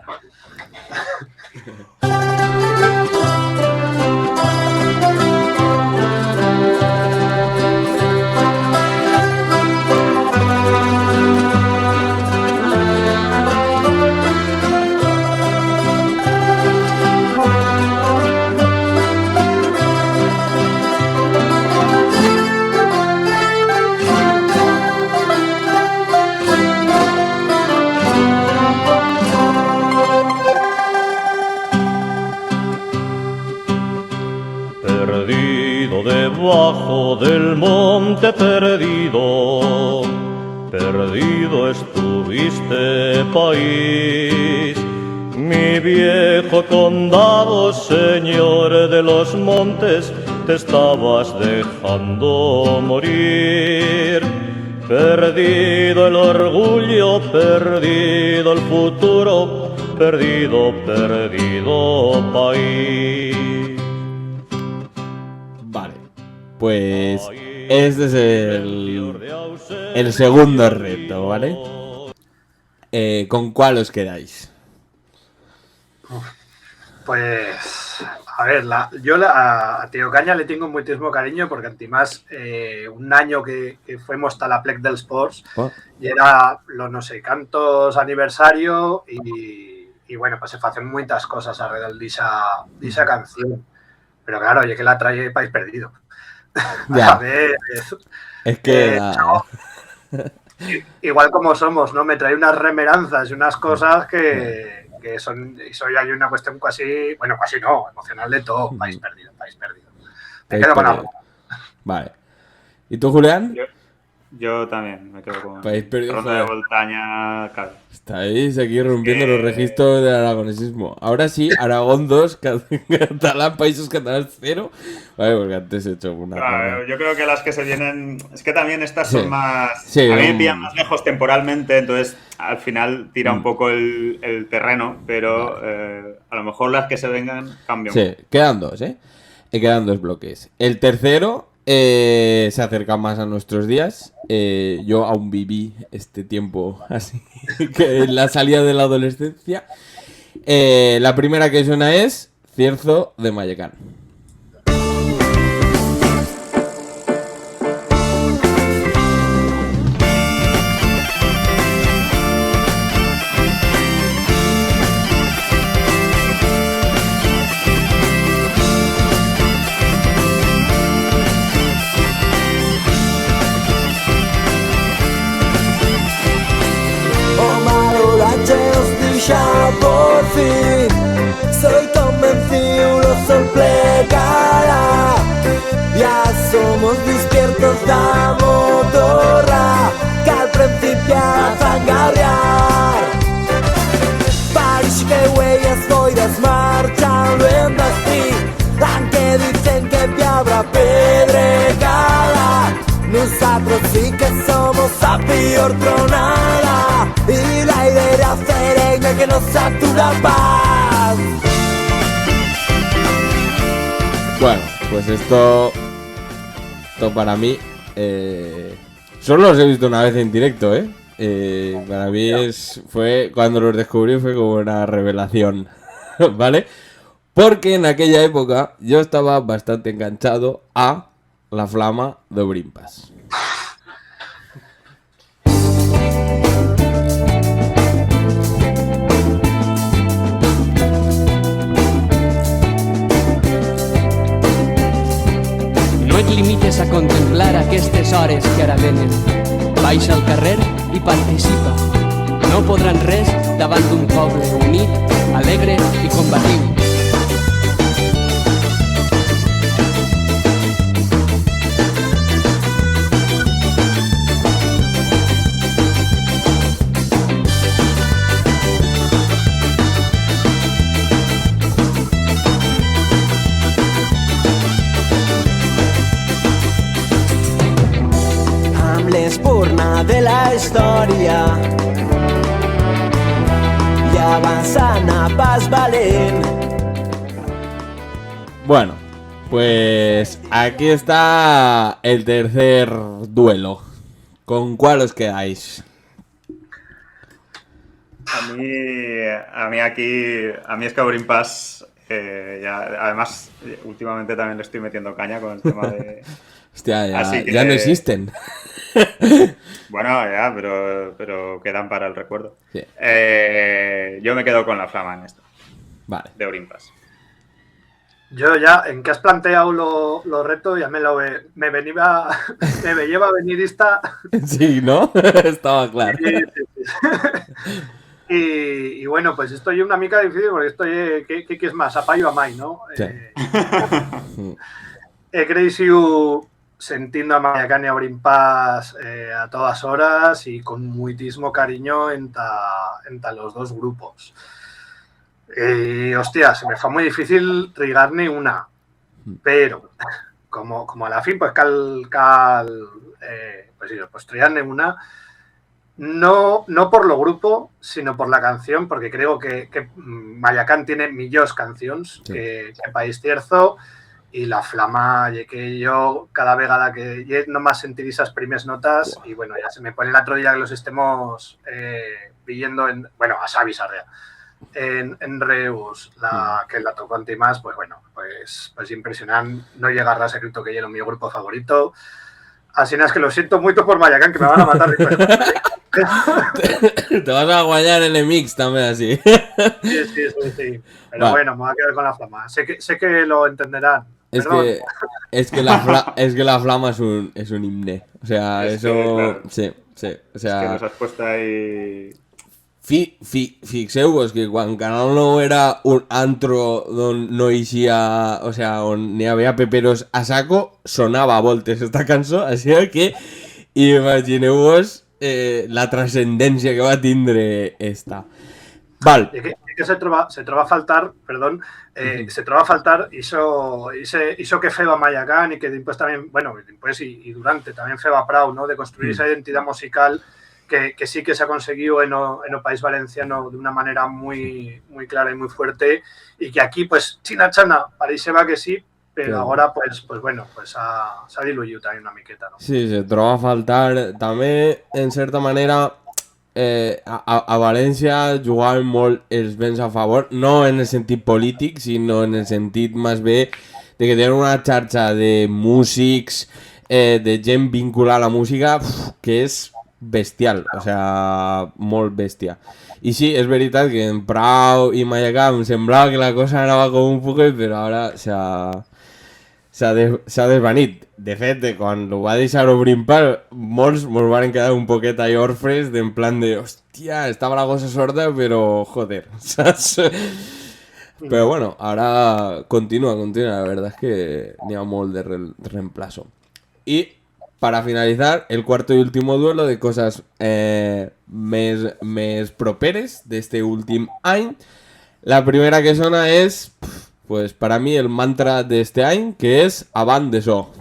S6: Perdido debajo del monte perdido, perdido estuviste país, mi viejo condado, señor de los montes, te estabas dejando morir. Perdido el orgullo, perdido el futuro, perdido, perdido país.
S3: Vale, pues este es el segundo reto, ¿vale? ¿Con cuál os quedáis?
S5: Pues, a ver, a Tio Canya le tengo muchísimo cariño porque además un año que fuimos a la Plec dels Sports y era los no sé cantos aniversario y bueno, pues se hacen muchas cosas alrededor de esa canción. Pero claro, oye, que la trae País Perdido.
S3: Ya.
S5: A ver,
S3: Es que
S5: igual como somos, ¿no? Me trae unas remeranzas y unas cosas que son, hay una cuestión casi, bueno, casi no, emocional de todo. País Perdido, País Perdido. Me quedo con algo.
S3: Vale. ¿Y tú, Julián?
S2: Yo también me quedo con
S3: País Perdido.
S2: Ronda de Montaña, claro.
S3: Estáis aquí rompiendo los registros del aragonesismo. Ahora sí, Aragón 2, Catalán, Països Catalans 0. Vale, porque antes he hecho una...
S2: Claro, yo creo que las que se vienen... Es que también estas
S3: Sí.
S2: son más...
S3: Sí,
S2: a mí me pillan más lejos temporalmente, entonces al final tira un poco el terreno, pero a lo mejor las que se vengan cambian.
S3: Sí, quedan dos, ¿eh? Quedan dos bloques. El tercero se acerca más a nuestros días. Yo aún viví este tiempo así, que en la salida de la adolescencia. La primera que suena es Cierzo de Mallecán.
S8: Por fin soy convencido, lo sorplegará. Ya somos despiertos da motorra que al principio fan gabriar. Parece que huellas boiras marchando en destí, aunque dicen que te habrá pedregada. Nosotros sí que somos a peor tronada y la idea sereña que nos satura paz.
S3: Bueno, pues esto para mí Solo los he visto una vez en directo, para mí fue cuando los descubrí fue como una revelación, ¿vale? Porque en aquella época yo estaba bastante enganchado a La Flama de Obrint-Pas.
S9: No et limites a contemplar aquestes hores que ara venen. Baixa al carrer i participa. No podran res davant d'un poble unit, alegre i combatiu.
S8: Amb l'espurna de la història i avançant a pas valent.
S3: Bueno, pues aquí está el tercer duelo. ¿Con cuál os quedáis?
S2: A mí es que Obrint-Pas, además, últimamente también le estoy metiendo caña con el tema de...
S3: Hostia,
S2: Así que-
S3: ya no existen.
S2: Bueno, ya, pero quedan para el recuerdo.
S3: Sí.
S2: Yo me quedo con La Flama en esto,
S3: Vale.
S2: de Obrint-Pas.
S5: Yo ya, en que has planteado los retos, ya me lleva venidista.
S3: Sí, ¿no? Estaba claro.
S5: Y bueno, pues estoy una mica difícil porque estoy, ¿qué es más? A paio a mai, ¿no?
S3: Sí.
S5: He crecido sentindo a Mayacán y a Obrint-Pas a todas horas y con muchísimo cariño entre los dos grupos. Hostia, se me fue muy difícil trigar-ne una, pero como a la fin, pues pues trigar-ne una, no por lo grupo, sino por la canción, porque creo que Mayacán tiene millors canciones
S3: Sí.
S5: que País Tierzo, y La Flama, que yo cada vegada que nomás sentir esas primeras notas, y bueno, ya se me pone el otro día que los estemos viendo a Xavi Sarria en Reus, que la tocó ante más, pues bueno, pues impresionante. No llegar a secreto que yo mi grupo favorito. Así es que lo siento mucho por Mayacán, que me van a matar después.
S3: Te vas a guayar el mix también así.
S5: Sí. Pero
S3: Vale.
S5: bueno, me voy a quedar con La Flama. Sé que lo entenderán. Perdón.
S3: Es que la flama es un himne. O sea,
S2: Es
S3: eso.
S2: que, claro.
S3: Sí. O
S2: Es que
S3: sea,
S2: nos has puesto ahí...
S3: fixeu-vos que quan Canal 9 era un antro on no eixia, o sea, on n'hi havia peperos a saco, sonava a voltes esta cançó, així que imagineu-vos la trascendència que va tindre esta. Val.
S5: Que se troba a faltar, perdón, se troba a faltar hizo que feba Mayacán y que después también, bueno, después y durante también feba Prau, ¿no? De construir esa identidad musical que sí que se ha conseguido en el País Valenciano de una manera muy, muy clara y muy fuerte, y que aquí, pues, China pareceba que sí, pero
S3: Claro.
S5: ahora, pues bueno, pues se ha diluido también una miqueta, ¿no?
S3: Sí, se troba a faltar. També, en certa manera, a València jugaven molt els vents a favor, no en el sentit polític, sinó en el sentit més bé de que tenen una xarxa de músics, de gent vinculada a la música, que és bestial, o sea, molt bèstia. I sí, és veritat que en Prau i Mayacán em semblava que la cosa anava com un poquet, però ara s'ha desvanit. De fet, quan ho va deixar Obrint-Pas, molts mos van quedar un poquet ahí orfres, en plan de, hòstia, estava la cosa sorda, però joder, saps? Però bueno, ara continua, la verdad es que n'hi ha molt de reemplazo. Y para finalizar, el cuarto y último duelo de cosas més properes d'este últim any. La primera que sona és, pues para mí, el mantra d'este any, que és Avant de so.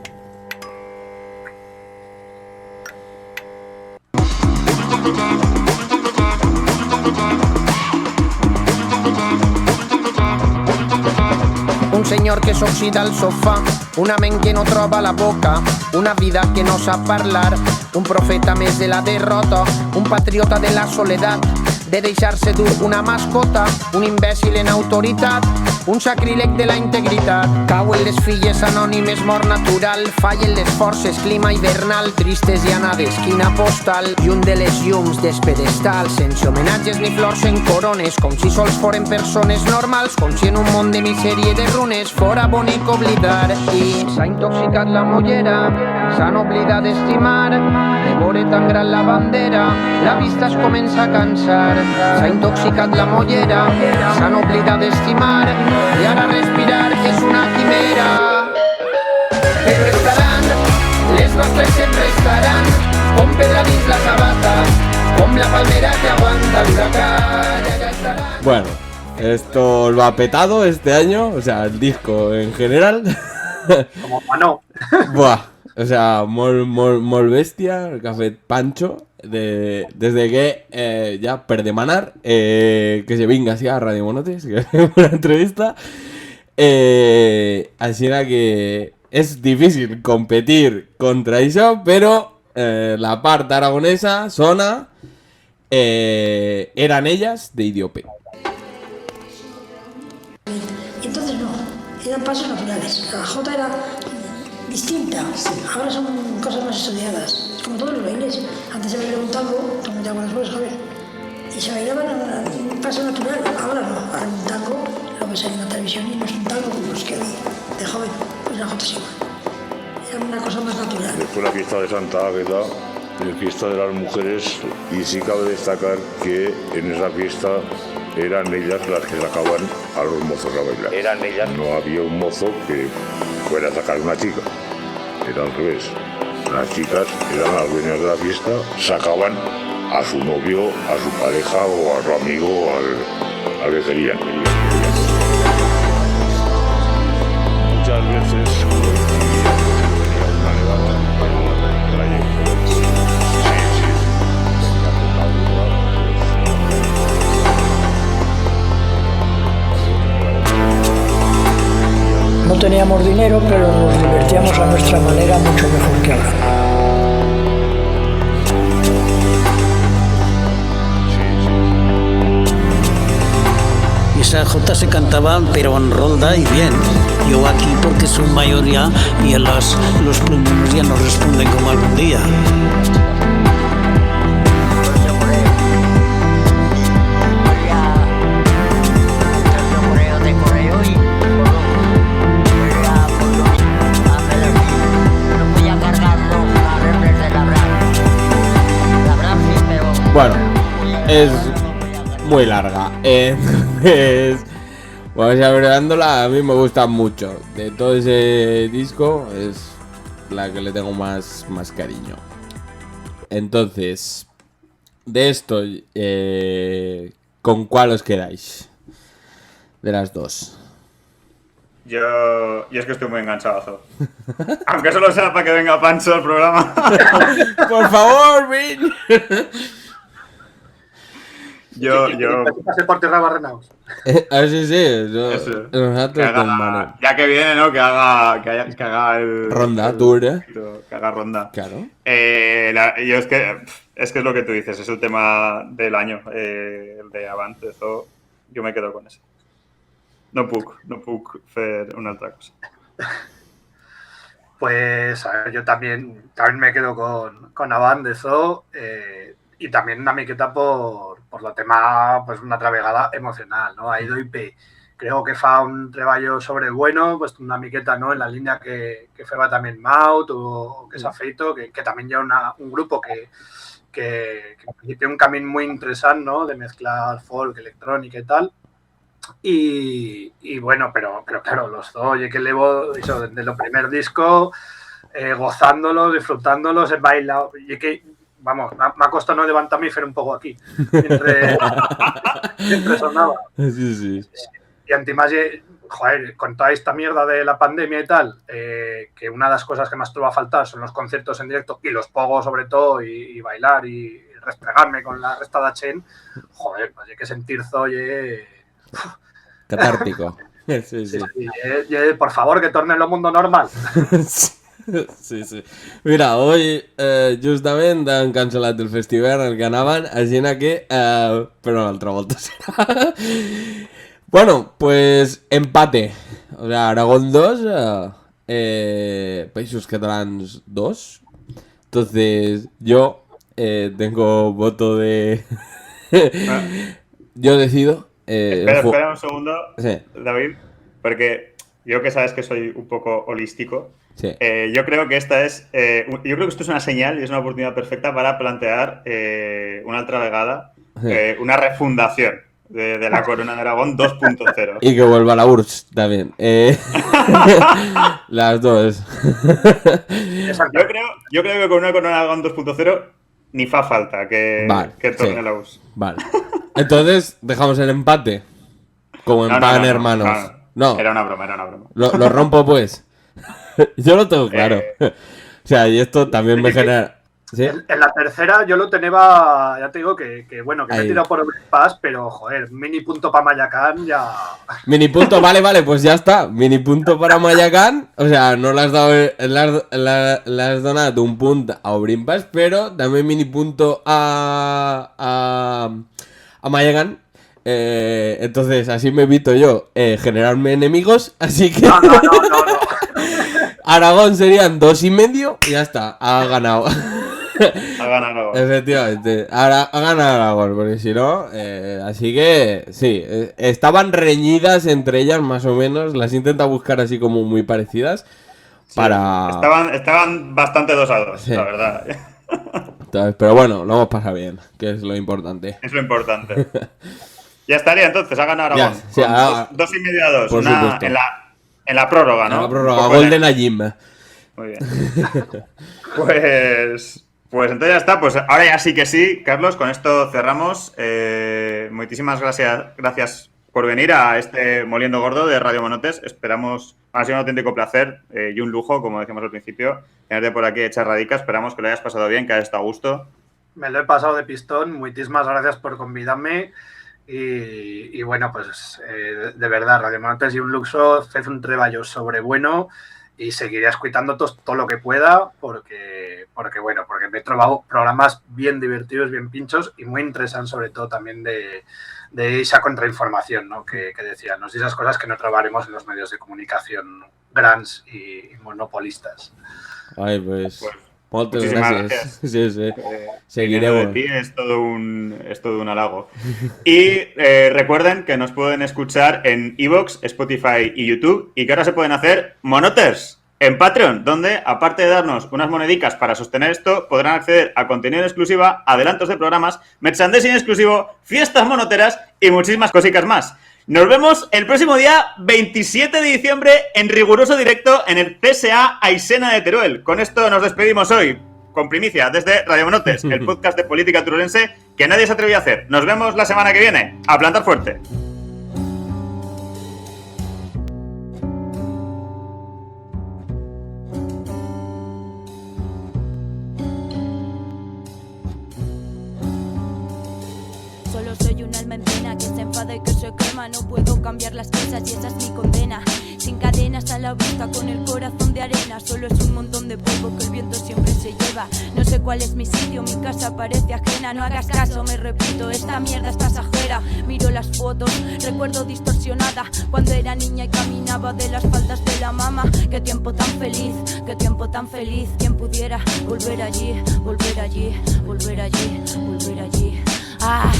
S8: Un
S10: senyor que s'oxida al sofà, una ment que no troba la boca, una vida que no sap parlar, un profeta més de la derrota, un patriota de la soledat, de deixar-se dur una mascota, un imbècil en autoritat, un sacríleg de la integritat. Cauen les filles anònimes, mort natural, fallen les forces, clima hivernal, tristes i anades, quina postal, lluny de les llums dels pedestals, sense homenatges ni flors en corones, com si sols foren persones normals, com si en un món de misèria i de runes fora bonic oblidar. I s'ha intoxicat la mollera, s'han oblidat d'estimar, de veure tan gran la bandera, la vista es comença a cansar. S'ha intoxicat la mollera, s'han oblidat d'estimar, i ara respirar és una quimera. Però estaran, les nostres sempre estaran, com pedra dins la sabata, com la palmera que aguanta l'huracán.
S3: Bueno, esto lo ha petado este año, o sea, el disco en general.
S5: Como Mano.
S3: Buah, o sea, molt bestia, el que ha fet Pancho, desde que ya per demanar que se venga así a Radio Monotes, que una entrevista. Así era que es difícil competir contra eso, pero la parte aragonesa sona Eran ellas de Idiope.
S11: Y entonces no, eran pasos naturales. La jota era distinta, ahora son cosas más estudiadas. Es como todos los bailes. Antes se bailaba un tango, como te acuerdas vos, Javier, y se bailaban un paso natural. Ahora no, ahora un tango lo ves ahí en la televisión y no es un tango como los que vi de joven. Pues la jota es igual. Era una cosa más natural.
S12: Después la fiesta de Santa Águeda, la fiesta de las mujeres, y sí cabe destacar que en esa fiesta eran ellas las que sacaban a los mozos a bailar. Eran ellas. No había un mozo que fuera a sacar a una chica, era al revés. Las chicas eran las dueñas de la fiesta, sacaban a su novio, a su pareja o a su amigo o al que querían. Muchas veces venía una nevada en la calle.
S11: No teníamos dinero, pero nos divertíamos a nuestra manera mucho mejor que ahora.
S13: Y esas jotas se cantaban, pero en ronda y bien. Yo aquí porque soy mayor ya y los plumones ya nos responden como algún día.
S3: Bueno, es muy larga. Entonces, vamos a ver dándola. A mí me gusta mucho. De todo ese disco, es la que le tengo más cariño. Entonces, de esto, ¿con cuál os quedáis? De las dos.
S2: Yo es que estoy muy enganchado. Aunque solo sea para que venga Pancho al programa.
S3: Por favor, ven.
S2: Yo
S5: pasé por Tierra Barrenaos.
S3: Sí.
S2: Ya que viene, ¿no? Que haga el
S3: Ronda, tour.
S2: Que haga ronda.
S3: Claro.
S2: Yo es que es lo que tú dices, es el tema del año, el de Avant, eso, yo me quedo con ese. No puc fer una altra cosa.
S5: Pues a ver, yo también me quedo con Avant de Zoo, y también una miqueta por lo tema, pues una travegada emocional, ¿no? A Idiope creo que fa un treballo sobre bueno, pues una miqueta, ¿no? En la línea que feba también Maut o que s'ha feito, que también lleva un grupo que tiene un camino muy interesante, ¿no? De mezclar folk, electrónica y tal. Y bueno, pero claro, los dos, oye, que levo eso, desde el primer disco, gozándolos, disfrutándolos, he bailado, y que, vamos, me ha costado no levantarme y hacer un poco aquí, mientras sonaba.
S3: Sí.
S5: Y además, joder, con toda esta mierda de la pandemia y tal, que una de las cosas que más te va a faltar son los conciertos en directo y los pogos sobre todo, y bailar y restregarme con la resta de Chen, joder, pues hay que sentir zoye.
S3: Catártico. Sí.
S5: Por favor, que torne el mundo normal.
S3: Sí. Mira, hoy justament han cancel·lat el festival en el que anaven, així que... però l'altra volta serà. Bueno, pues empate. O sea, Aragón 2, Països Catalans 2. Entonces, yo tengo voto de... Yo decido...
S2: Espera un segundo,
S3: sí.
S2: David, porque yo que sabes que soy un poco holístico,
S3: sí.
S2: Yo creo que esta es... yo creo que esto es una señal y es una oportunidad perfecta para plantear una altra vegada, una refundación de la Corona de Aragón 2.0.
S3: Y que vuelva la URSS también. Las dos.
S2: Yo creo que con una Corona de Aragón 2.0 ni fa falta que torne
S3: sí.
S2: la URSS.
S3: Vale. Entonces, dejamos el empate. Como en Pan Hermanos. No.
S2: Era una broma.
S3: Lo rompo, pues. Yo lo tengo claro. O sea, y esto también me genera... ¿Sí?
S5: En la tercera yo lo tenía, ya te digo que bueno, que me he tirado por el pass, pero joder, mini punto para Mayacán ya...
S3: Mini punto, vale, pues ya está. Mini punto para Mayacán. O sea, no le has dado, le has donado un punt a Obrim Pass, pero también mini punto a Mayacán. Entonces, así me evito yo generarme enemigos, así que... No. Aragón serían 2,5 y ya está, ha ganado.
S2: Ha ganado.
S3: Efectivamente, ha ganado Aragón, porque si no, así que sí, estaban reñidas entre ellas más o menos, las intenta buscar así como muy parecidas para...
S2: Estaban bastante 2-2, sí. La verdad.
S3: Entonces, pero bueno, lo hemos pasado bien, que es lo importante.
S2: Es lo importante. Ya estaría entonces, ha ganado Aragón.
S3: Ya, sí,
S2: 2,5 a 2,
S3: por supuesto.
S2: En la prórroga, ¿no?
S3: En la prórroga, Golden Ajim.
S2: Muy bien. Pues entonces ya está, pues ahora ya sí que sí, Carlos, con esto cerramos. Muchísimas gracias por venir a este Moliendo Gordo de Radio Monotes. Esperamos, ha sido un auténtico placer y un lujo, como decíamos al principio, tenerte por aquí echar radica. Esperamos que lo hayas pasado bien, que hayas estado a gusto.
S5: Me lo he pasado de pistón, muchísimas gracias por convidarme. Y bueno, pues de verdad, Radio Monotes y un luxo, fez un treballo sobrebueno y seguiré escuchando todo lo que pueda porque me he trobado programas bien divertidos, bien pinchos y muy interesantes, sobre todo también de esa contrainformación, ¿no? que decíamos, esas cosas que no trobaremos en los medios de comunicación grandes y monopolistas.
S3: Ay, pues muchas
S2: gracias.
S3: Sí. Seguiremos.
S2: De ti es todo un halago. Y recuerden que nos pueden escuchar en iVoox, Spotify y YouTube y que ahora se pueden hacer monoters en Patreon, donde aparte de darnos unas monedicas para sostener esto, podrán acceder a contenido exclusiva, adelantos de programas, merchandising exclusivo, fiestas monoteras y muchísimas cositas más. Nos vemos el próximo día 27 de diciembre en riguroso directo en el CSA Aisena de Teruel. Con esto nos despedimos hoy, con primicia, desde Radio Monotes, el podcast de política turolense que nadie se atrevió a hacer. Nos vemos la semana que viene. A plantar fuerte.
S14: Solo soy un alma en pena que se enfada y que se quema. No puedo cambiar las cosas y esa es mi condena. Sin cadenas a la vista, con el corazón de arena. Solo es un montón de polvo que el viento siempre se lleva. No sé cuál es mi sitio, mi casa parece ajena. No hagas caso, me repito, esta mierda es pasajera. Miro las fotos, recuerdo distorsionada cuando era niña y caminaba de las faldas de la mama. Qué tiempo tan feliz, qué tiempo tan feliz. Quien pudiera volver allí, volver allí, volver allí, volver allí. Ah.